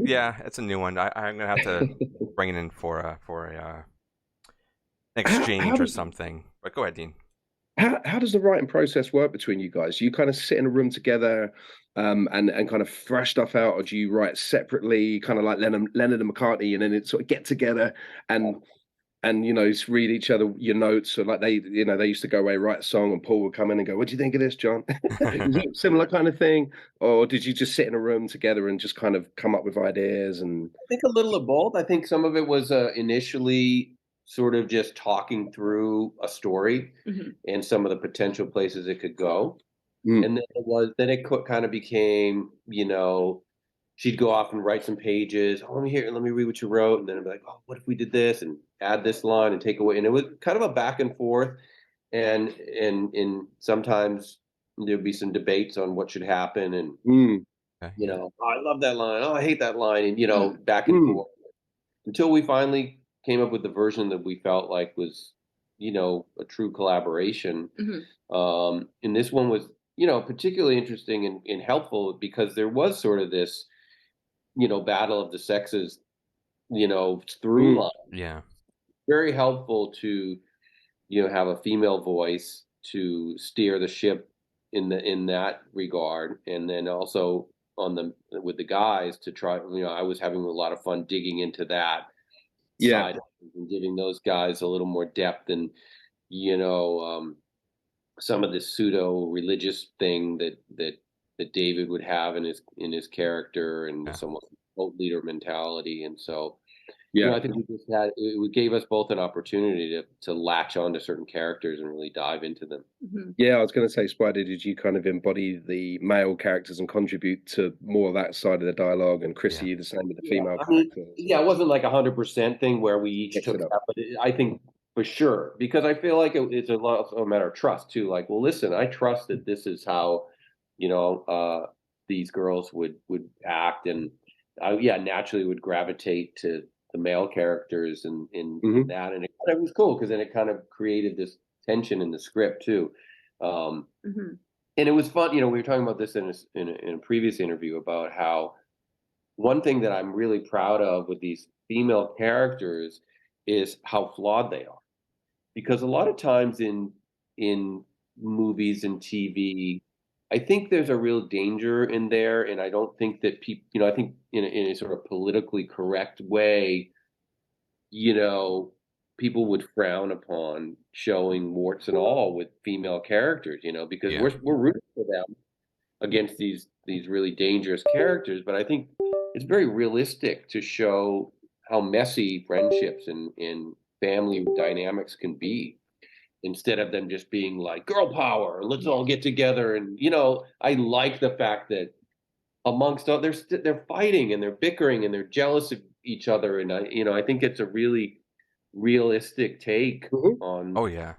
yeah, it's a new one. I'm gonna have to bring it in for an How exchange or does something. But go ahead, Dean. how does the writing process work between you guys? You kind of sit in a room together, and kind of thrash stuff out, or do you write separately, kind of like Leonard and McCartney, and then it sort of get together and read each other your notes, or like they used to go away, write a song, and Paul would come in and go, "What do you think of this, John?" Is it similar kind of thing, or did you just sit in a room together and just kind of come up with ideas? And I think a little of both. I think some of it was initially sort of just talking through a story Mhm. and some of the potential places it could go. Mm, And then it kind of became, she'd go off and write some pages. Oh, let me read what you wrote. And then I'd be like, oh, what if we did this and add this line and take away? And it was kind of a back and forth. And sometimes there'd be some debates on what should happen. And, mm, Okay. oh, I love that line. Oh, I hate that line. And, back and mm. forth until we finally came up with the version that we felt like was, a true collaboration. Mhm. And this one was, particularly interesting and helpful because there was sort of this, battle of the sexes, through Mm. line. Yeah. Very helpful to, have a female voice to steer the ship in that regard, and then also on the with the guys to try. I was having a lot of fun digging into that Yeah, side and giving those guys a little more depth and you know some of this pseudo religious thing that David would have in his character and Yeah. somewhat cult leader mentality. And so, yeah. I think we just gave us both an opportunity to latch on to certain characters and really dive into them. Mhm. Yeah, I was going to say, Spider, did you kind of embody the male characters and contribute to more of that side of the dialogue? And Yeah. Krsy, the same with the Yeah, female I mean, characters? yeah, it wasn't like 100% thing where we each Mix took it up. that, but I think for sure because I feel like it's a matter of trust too. Like, well, listen, I trust that this is how you know these girls would act, and I yeah naturally would gravitate to the male characters and in Hmm. that, and it was cool because then it kind of created this tension in the script too. Um, Mhm. and it was fun. We were talking about this in a previous interview about how one thing that I'm really proud of with these female characters is how flawed they are. Because a lot of times in movies and TV, I think there's a real danger in there, and I don't think that people, I think in a sort of politically correct way, you know, people would frown upon showing warts and all with female characters, because Yeah. we're rooting for them against these really dangerous characters. But I think it's very realistic to show how messy friendships and family dynamics can be instead of them just being like girl power, let's all get together. And I like the fact that amongst all they're fighting and they're bickering and they're jealous of each other. And I think it's a really realistic take Hmm. on Oh yeah.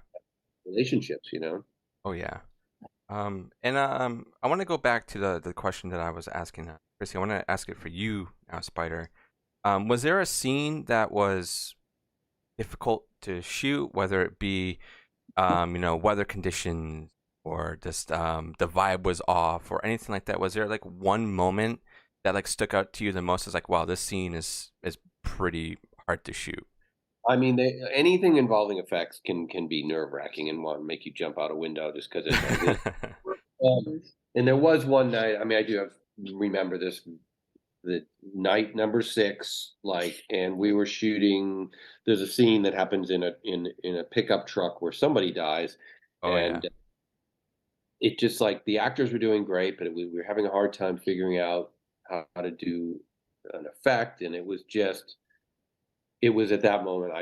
relationships. Oh yeah. And I want to go back to the question that I was asking, Krsy. I want to ask it for you now, Spider. Was there a scene that was difficult to shoot, whether it be weather conditions or just the vibe was off or anything like that? Was there like one moment that like stuck out to you the most as like, wow, this scene is pretty hard to shoot? I mean, anything involving effects can be nerve wracking and want to make you jump out a window just because it. Um, Mhm. and there was one night. I mean, I do remember this. The night number 6, and we were shooting. There's a scene that happens in a pickup truck where somebody dies, Oh yeah. and it just like the actors were doing great, but we were having a hard time figuring out how to do an effect, and it was at that moment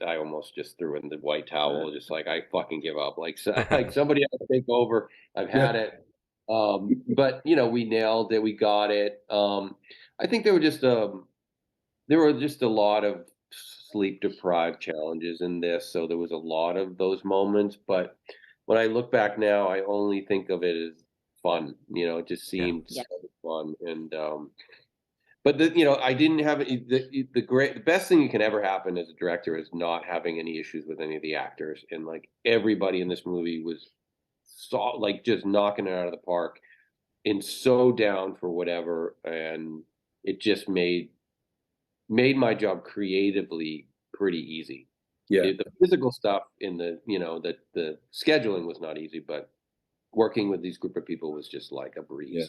I almost just threw in the white towel, just like I fucking give up. Like like somebody else take over. I've Yeah. had it. But we nailed it. We got it. I think there were just a lot of sleep deprived challenges in this, so there was a lot of those moments. But when I look back now, I only think of it as fun. It just Yeah. seemed Yeah. so fun, and but I didn't have the best thing you can ever happen as a director is not having any issues with any of the actors, and like everybody in this movie was like just knocking it out of the park and so down for whatever, and it just made my job creatively pretty easy. Yeah. The physical stuff in the scheduling was not easy, but working with these group of people was just like a breeze. Yeah.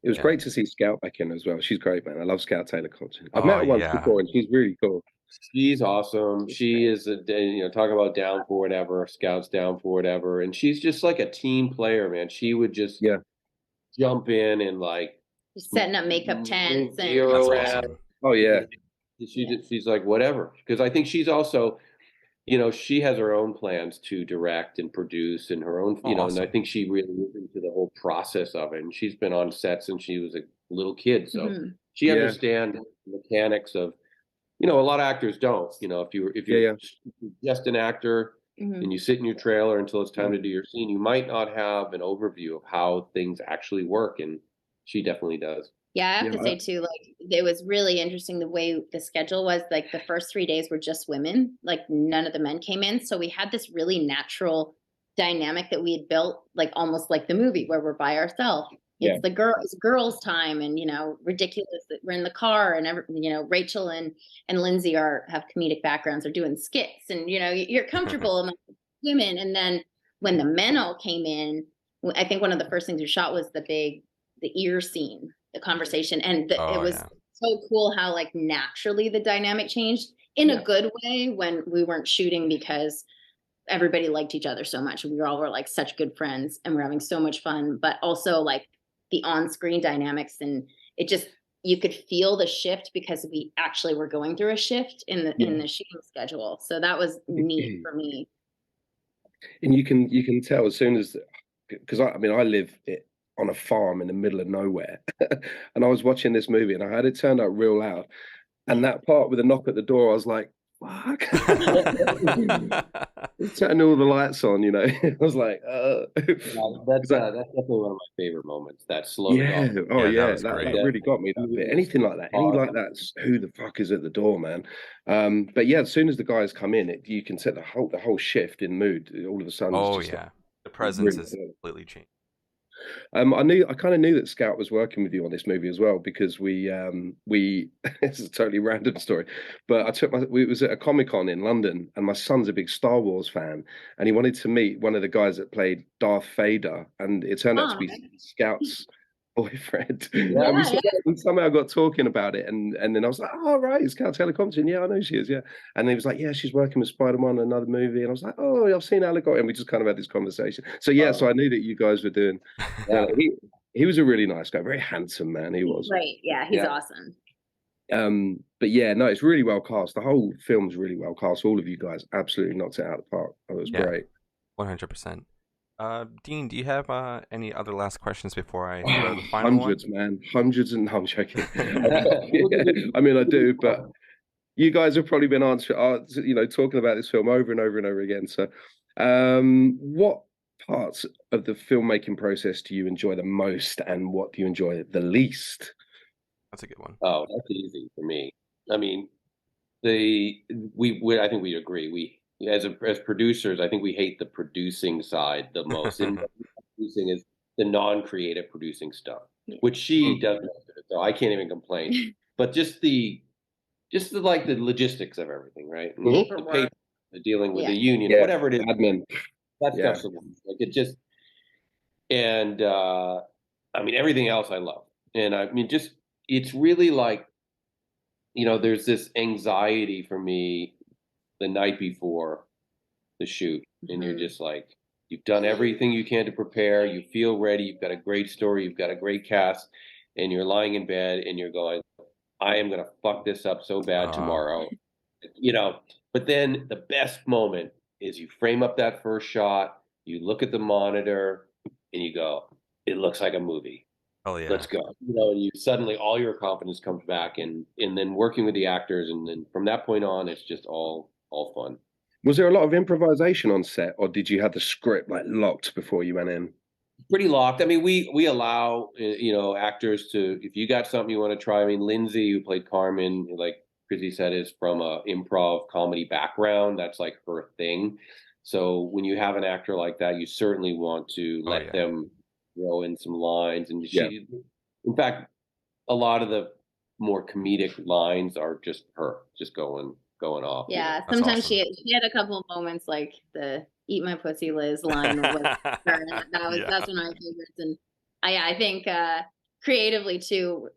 It was great to see Scout back in as well. She's great, man. I love Scout Taylor Compton. I've Oh, met her once yeah. before, and she's really cool. She's awesome. She is talk about down for whatever, Scout's down for whatever, and she's just like a team player, man. She would just jump in and like Just setting up makeup tents and That's awesome. Oh yeah. She's like whatever, because I think she's also, she has her own plans to direct and produce and her own, and I think she really was into the whole process of it. And she's been on set since she was a little kid, so she understands the mechanics of, a lot of actors don't. If you're just an actor and you sit in your trailer until it's time to do your scene, you might not have an overview of how things actually work, and she definitely does. Yeah, I have to say too, like it was really interesting the way the schedule was. Like the first 3 days were just women, like none of the men came in. So we had this really natural dynamic that we had built, like almost like the movie where we're by ourselves. It's it's girls' time, and ridiculous that we're in the car, and Rachel and Lindsay have comedic backgrounds, are doing skits, and you're comfortable among women. And then when the men all came in, I think one of the first things we shot was the ear scene, the conversation, and it was so cool how like naturally the dynamic changed in a good way when we weren't shooting, because everybody liked each other so much. We all were like such good friends, and we're having so much fun, but also like the on-screen dynamics, and it just, you could feel the shift because we actually were going through a shift in the shooting schedule. So that was neat for me. And you can tell as soon as, because I live on a farm in the middle of nowhere, and I was watching this movie and I had it turned up real loud, and that part with a knock at the door, I was like, fuck. Turning all the lights on, I was like, that's definitely one of my favorite moments. That slow that really got me, that bit. Anything like that, that's who the fuck is at the door, man. But yeah, as soon as the guys come in, you can set the whole shift in mood all of a sudden. The presence is completely changed. I kind of knew that Scout was working with you on this movie as well, because we this is a totally random story, but we was at a Comic-Con in London, and my son's a big Star Wars fan, and he wanted to meet one of the guys that played Darth Vader, and it turned out to be Scout's boyfriend. We somehow got talking about it, and then I was like, oh right, it's Scout Taylor Compton. Yeah, I know she is. Yeah. And he was like, yeah, she's working with Spider-Man on another movie. And I was like, oh, I've seen Allegory. And we just kind of had this conversation. So so I knew that you guys were doing. He was a really nice guy, very handsome man. He was. Right. Yeah, he's awesome. But yeah, no, it's really well cast. The whole film's really well cast. All of you guys absolutely knocked it out of the park. It was great. 100%. Dean, do you have any other last questions before I throw the final hundreds, one? Man, hundreds, and no, I'm joking. I mean, I do, but you guys have probably been talking about this film over and over and over again. So, what parts of the filmmaking process do you enjoy the most, and what do you enjoy the least? That's a good one. Oh, that's easy for me. I mean, I think we agree. As producers, I think we hate the producing side the most. And producing is the non-creative producing stuff, which she does most of it, so I can't even complain. But just the logistics of everything, right? And the paper, the dealing with the union, whatever it is, admin. That stuff's like it just. And I mean, everything else I love, and I mean, just it's really like, there's this anxiety for me the night before the shoot, and you're just like, you've done everything you can to prepare, you feel ready, you've got a great story, you've got a great cast, and you're lying in bed and you're going, I am going to fuck this up so bad tomorrow, but then the best moment is you frame up that first shot, you look at the monitor, and you go, it looks like a movie. Oh yeah, let's go. And you suddenly all your confidence comes back, and then working with the actors, and then from that point on, it's just all fun. Was there a lot of improvisation on set, or did you have the script like locked before you went in? pretty locked. I mean, we allow actors to, if you got something you want to try. I mean, Lindsay, who played Carmen, like Krsy said, is from a improv comedy background. That's like her thing. So when you have an actor like that, you certainly want to Oh let yeah. them throw in some lines. And Yeah. in fact, a lot of the more comedic lines are just her, just going off. Yeah, That's sometimes awesome. she had a couple of moments like the "Eat my pussy, Liz" line was her, and Yeah. that's one of my favorites. And I think creatively too,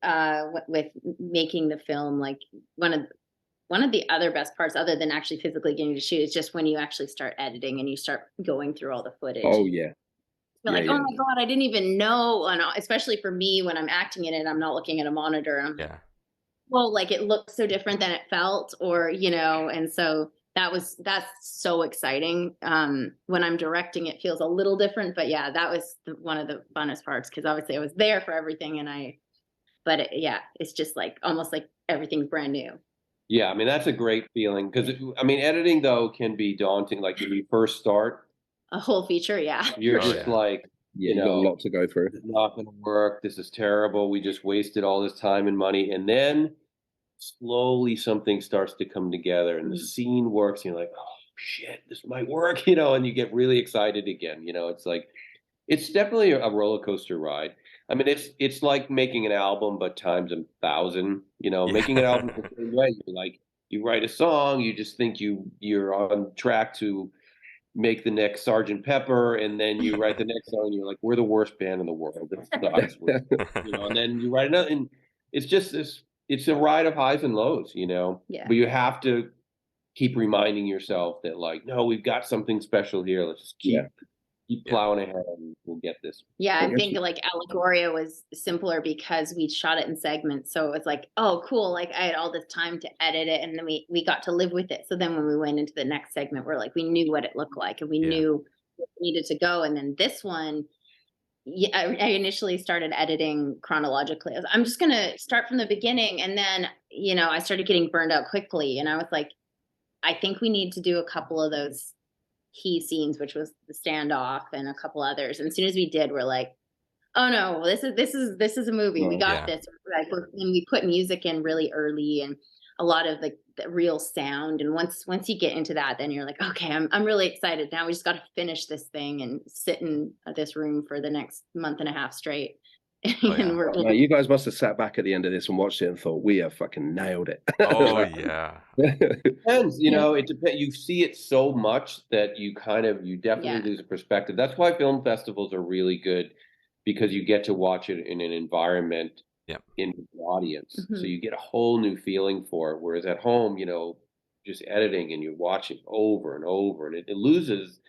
with making the film, like one of the other best parts, other than actually physically getting to shoot, is just when you actually start editing and you start going through all the footage. Oh yeah. You're like, Yeah. oh my God, I didn't even know. And especially for me, when I'm acting in it, I'm not looking at a monitor. And I'm like, Yeah. well, like it looked so different than it felt, or, and so that's so exciting. When I'm directing, it feels a little different, but yeah, that was one of the funnest parts, because obviously I was there for everything, it's just like almost like everything's brand new. Yeah, I mean, that's a great feeling because, I mean, editing though can be daunting. Like when you first start, A whole feature, yeah. you're Oh, just yeah. like, Yeah, you got a lot to go through. this is not going to work. This is terrible. We just wasted all this time and money. And then slowly something starts to come together and the scene works. And you're like, oh shit, this might work, and you get really excited again. It's like, it's definitely a roller coaster ride. I mean, it's like making an album, but times 1,000. Making an album the same way. You write a song, you just think you're on track to make the next Sergeant Pepper, and then you write the next song, and you're like, we're the worst band in the world. This sucks. And then you write another, and it's just this. It's a ride of highs and lows, Yeah. But you have to keep reminding yourself that, like, no, we've got something special here. Let's just keep plowing ahead, and we'll get this. Yeah, I think like Allegoria was simpler because we shot it in segments. So it was like, oh, cool. Like I had all this time to edit it, and then we got to live with it. So then when we went into the next segment, we're like, we knew what it looked like, and we knew what needed to go. And then this one, I initially started editing chronologically. I'm just going to start from the beginning. And then, I started getting burned out quickly. And I was like, I think we need to do a couple of those key scenes, which was the standoff and a couple others. And as soon as we did, we're like, oh no, this is a movie. We got this. Like and we put music in really early and a lot of the real sound. And once you get into that, then you're like, okay, I'm really excited. Now we just got to finish this thing and sit in this room for the next month and a half straight. Oh, yeah. You guys must have sat back at the end of this and watched it and thought, we have fucking nailed it. Oh yeah. It depends, it depends. You see it so much that you definitely lose a perspective. That's why film festivals are really good, because you get to watch it in an environment in the audience. Mm-hmm. So you get a whole new feeling for it. Whereas at home, just editing and you're watching over and over, and it loses,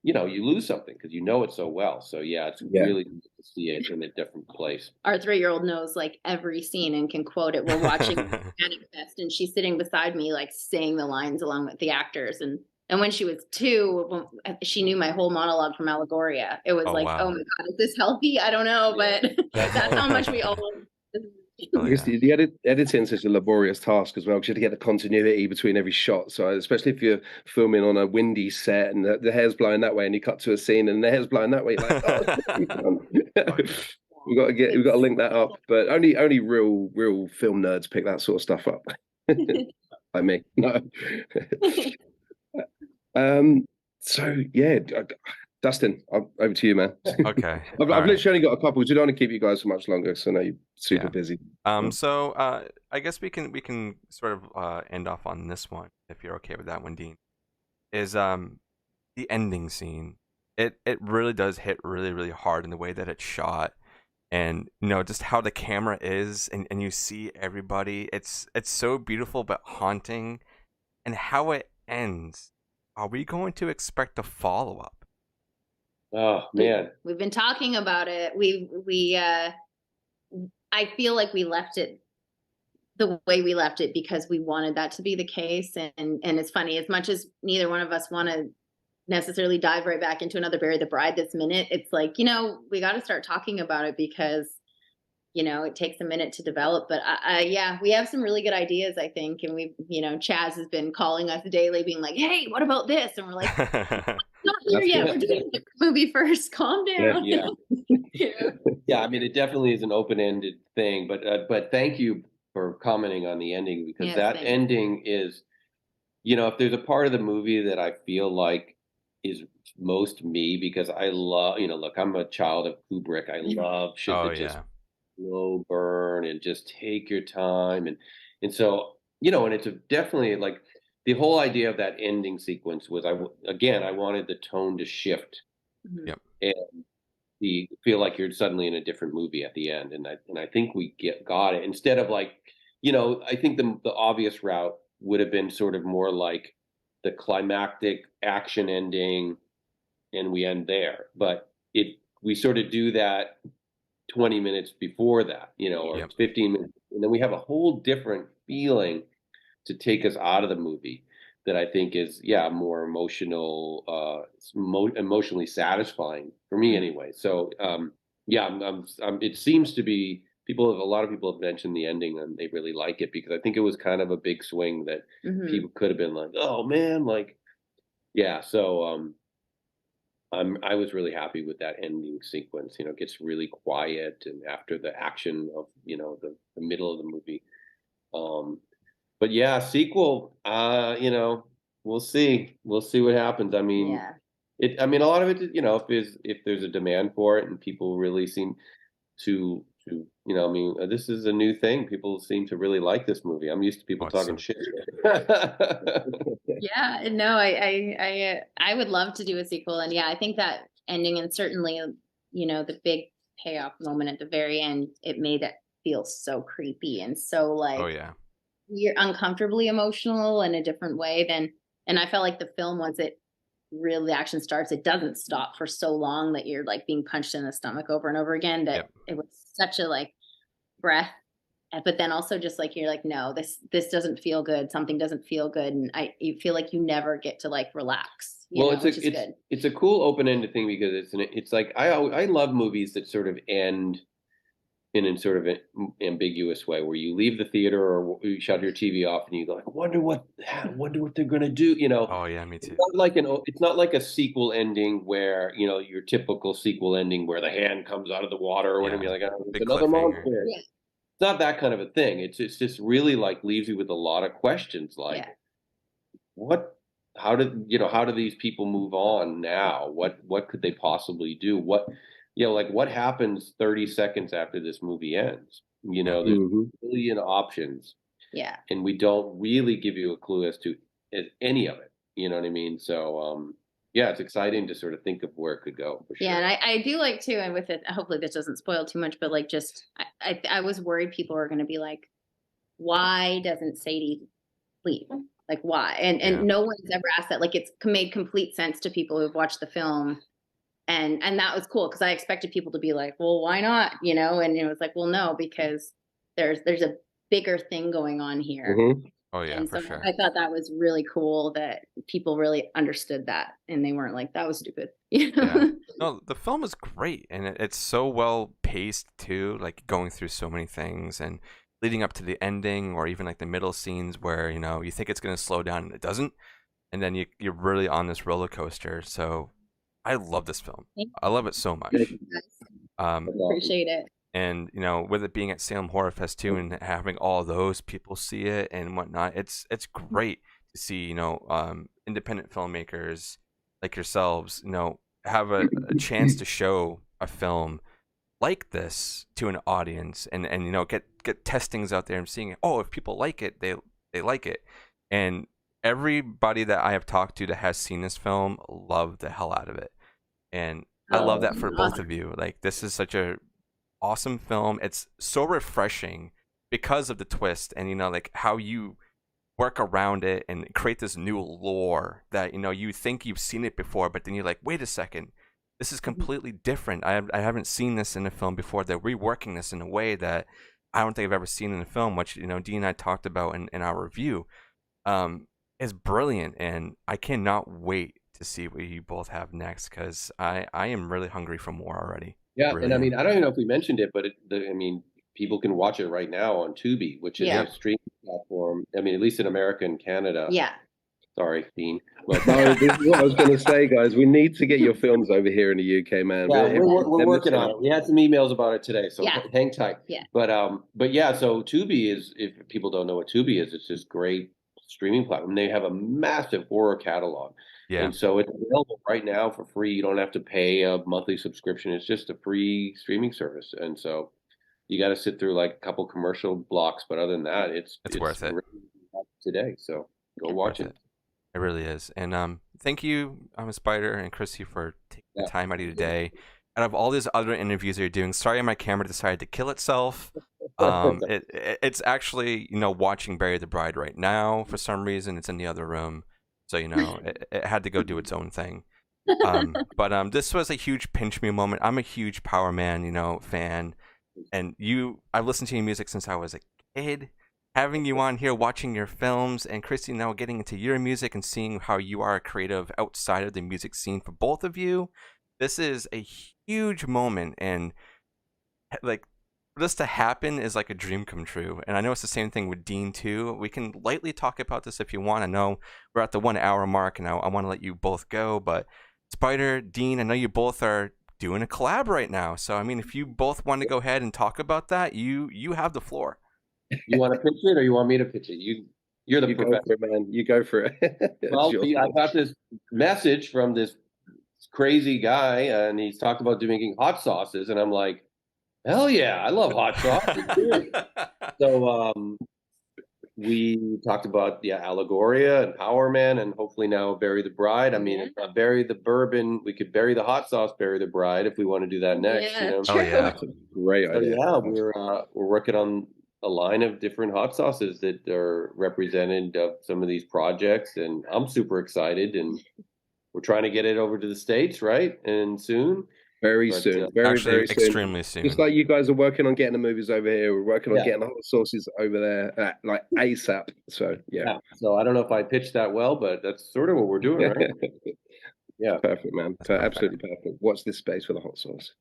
you lose something because you know it so well. So it's really good to see it in a different place. Our 3-year-old knows like every scene and can quote it. We're watching Panic Fest, and she's sitting beside me, like saying the lines along with the actors. And when she was 2, she knew my whole monologue from Allegoria. It was oh my God, is this healthy? I don't know, but that's how much we owe. The editing is such a laborious task as well, because you have to get the continuity between every shot. So especially if you're filming on a windy set and the hair's blowing that way, and you cut to a scene and the hair's blowing that way, like, we've got to link that up. But only real film nerds pick that sort of stuff up. Like me, no. So yeah, Dustin, over to you, man. Okay. I've literally only got a couple. We don't want to keep you guys for much longer, so I know you're super busy. So I guess we can sort of end off on this one, if you're okay with that one, Dean. Is the ending scene. It really does hit really, really hard in the way that it's shot, and just how the camera is, and you see everybody. It's so beautiful but haunting, and how it ends. Are we going to expect a follow-up? Oh man, we've been talking about it. I feel like we left it the way we left it because we wanted that to be the case. And it's funny, as much as neither one of us want to necessarily dive right back into another Bury the Bride this minute, it's like, we got to start talking about it, because you know, it takes a minute to develop. But yeah, we have some really good ideas, I think. And we've, you know, Chaz has been calling us daily, being like, "Hey, what about this?" And we're like, "Not here yet. We're doing the movie first. Calm down." Yeah. Yeah. Yeah, I mean, it definitely is an open-ended thing, but thank you for commenting on the ending, because Yes, that thanks. ending is, you know, if there's a part of the movie that I feel like is most me, because I love, you know, look, I'm a child of Kubrick. I love shit Oh that just yeah. slow burn and just take your time, and so, you know, and it's definitely like the whole idea of that ending sequence was, again, I wanted the tone to shift Mhm. Yep. and the feel like you're suddenly in a different movie at the end, and I think we got it, instead of like, you know, I think the obvious route would have been sort of more like the climactic action ending and we end there, but it we sort of do that 20 minutes before that, you know, or Yep. 15 minutes, and then we have a whole different feeling to take us out of the movie that I think is, yeah, more emotional, emotionally satisfying for me Mhm. anyway. So yeah, it seems to be a lot of people have mentioned the ending and they really like it, because I think it was kind of a big swing that Mhm. people could have been like, oh man, like, yeah. So I was really happy with that ending sequence. You know, it gets really quiet, and after the action of, you know, the middle of the movie. Um, but yeah, sequel, you know, we'll see. We'll see what happens. I mean, Yeah. I mean, a lot of it, you know, if there's a demand for it and people really seem you know, I mean, this is a new thing. People seem to really like this movie. I'm used to Oh, people it's talking so shit. Yeah, no, I would love to do a sequel, and yeah, I think that ending, and certainly, you know, the big payoff moment at the very end, it made it feel so creepy and so oh like yeah. you're uncomfortably emotional in a different way than. And I felt like the film, once it really the action starts, it doesn't stop for so long that you're like being punched in the stomach over and over again. That Yep. it was such a like breath. But then also just like you're like, no, this doesn't feel good. Something doesn't feel good, and you feel like you never get to like relax, you Well, know, which is good. it's a cool open-ended thing, because it's like I love movies that sort of end in a sort of ambiguous way, where you leave the theater or you shut your TV off and you go like, wonder what they're gonna do. You know, Oh yeah, me too. it's not like a sequel ending where, you know, your typical sequel ending where the hand comes out of the water or whatever. Yeah. You're like, oh, it's Big another cliffhanger. monster. Yeah, It's not that kind of a thing. It's just really like leaves you with a lot of questions, like yeah, what how do these people move on now? What could they possibly do? What, you know, like what happens 30 seconds after this movie ends? You Yep. know, there's Mhm. a million options, yeah. and we don't really give you a clue as to any of it. You know what I mean? So yeah, it's exciting to sort of think of where it could go for Yeah, and sure. I do like too, and with it, hopefully this doesn't spoil too much, but like just I was worried people were going to be like, why doesn't Sadie leave? Like why? And Yeah. no one's ever asked that. Like it's made complete sense to people who've watched the film, and that was cool because I expected people to be like, well, why not? You know, and it was like, well, no, because there's a bigger thing going on here. Hmm. Oh yeah, And for so sure. I thought that was really cool that people really understood that and they weren't like, that was stupid. You Yeah. know? No, the film is great, and it's so well paced too. Like going through so many things and leading up to the ending, or even like the middle scenes where you think it's gonna slow down and it doesn't, and then you're really on this roller coaster. So I love this film. Thank I love it so you much. guys. Um, That's awesome. Appreciate it. and with it being at Salem Horror Fest too, and having all those people see it and whatnot, it's great to see independent filmmakers like yourselves have a chance to show a film like this to an audience, and get testings out there and seeing, oh, if people like it, they like it. And everybody that I have talked to that has seen this film loved the hell out of it. And I love Oh, that for both awesome. of you. Like, this is such a awesome film. It's so refreshing because of the twist, and like how you work around it and create this new lore that you think you've seen it before, but then you're like, wait a second, this is completely different. I haven't seen this in a film before. They're reworking this in a way that I don't think I've ever seen in a film, which Dee and I talked about in our review. Is brilliant, and I cannot wait to see what you both have next, because I am really hungry for more already. I Yeah, and really I am. mean, I don't even know if we mentioned it, but I mean, people can watch it right now on Tubi, which is Yeah. a streaming platform. I mean, at least in America and Canada. Yeah. Sorry, Dean. But No, this is what I was going to say, guys. We need to get your films over here in the UK, man. yeah, we're They're working missing on out. it. We had some emails about it today, so Yeah. hang tight. Yeah. But yeah, so Tubi is, if people don't know what Tubi is, it's this great streaming platform. They have a massive horror catalog. Yeah. And so it's available right now for free. You don't have to pay a monthly subscription. It's just a free streaming service. And so you got to sit through like a couple commercial blocks, but other than that, it's worth it today. So go watch it. It really is. And thank you, Spider and Krsy, for taking the time out of your day. Out of all these other interviews that you're doing, sorry my camera decided to kill itself. It's actually, watching Bury the Bride right now for some reason. It's in the other room. So, it had to go do its own thing. But this was a huge pinch me moment. I'm a huge Power Man, fan. And I've listened to your music since I was a kid. Having you on here, watching your films, and Krsy, now getting into your music and seeing how you are a creative outside of the music scene for both of you, this is a huge moment. And like, for this to happen is like a dream come true. And I know it's the same thing with Dean too. We can lightly talk about this if you want. I know we're at the 1 hour mark, and I want to let you both go. But Spider, Dean, I know you both are doing a collab right now. So I mean, if you both want to go ahead and talk about that, you have the floor. You want to pitch it, or you want me to pitch it? You're the professor. Go for it, man. You go for it. Well, I got this message from this crazy guy, and he's talked about making hot sauces, and I'm like, hell yeah, I love hot sauce. So we talked about Allegoria and Power Man, and hopefully now Bury the Bride. I mean, if not bury the bourbon, we could bury the hot sauce, bury the bride if we want to do that next. Yeah, Oh yeah, that's a great idea. Yeah, we're working on a line of different hot sauces that are represented of some of these projects, and I'm super excited. And we're trying to get it over to the States, right? And soon. Very soon. Very soon. Extremely soon. Just like you guys are working on getting the movies over here, we're working on getting the hot sauces over there, like ASAP. So, yeah. So I don't know if I pitched that well, but that's sort of what we're doing, right? Yeah. Perfect, man. Absolutely perfect. Watch this space for the hot sauce.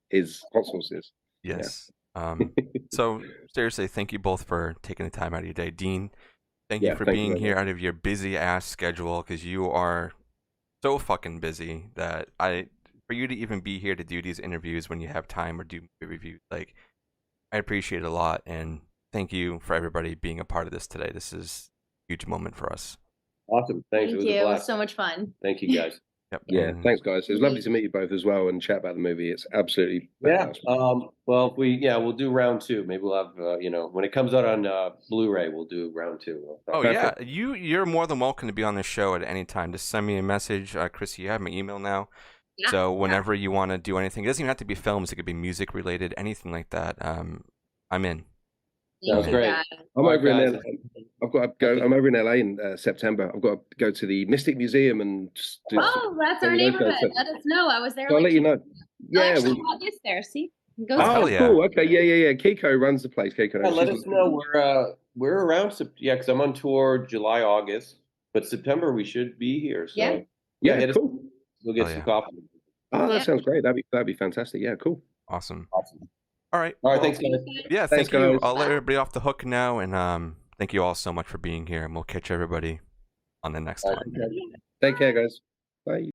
Hot sauces. Yes. So seriously, thank you both for taking the time out of your day. Dean, thank you for being here out of your busy ass schedule, because you are so fucking busy that for you to even be here to do these interviews when you have time or do movie reviews, like, I appreciate it a lot. And thank you for everybody being a part of this today. This is a huge moment for us. Awesome. Thanks. Thank you. It was so much fun. Thank you, guys. Yep. Yeah, thanks, guys. It was lovely to meet you both as well and chat about the movie. It's absolutely fantastic. Well, if we'll do round two. Maybe we'll have when it comes out on Blu-ray, we'll do round two. Oh perfect. Yeah, you're more than welcome to be on the show at any time. Just send me a message, Krsy. You have my email now, so whenever you want to do anything, it doesn't even have to be films. It could be music related, anything like that. I'm in. Sounds great. I'm over in LA. I've got to go. I'm over in LA in September. I've got to go to the Mystic Museum and just do that's our neighborhood. Let us know. I was there. I'll let you know. Yeah, actually, August there. See. Cool. Okay. Yeah. Kiko runs the place. Kiko. Let us know. We're around. Because I'm on tour July, August, but September we should be here. So yeah, cool. We'll get some coffee. Oh, that sounds great. That'd be fantastic. Yeah, cool. Awesome. All right. Thanks, guys. Yeah, thanks, thank you. guys. I'll let everybody off the hook now, and thank you all so much for being here, and we'll catch everybody on the next one. Take care, guys. Bye.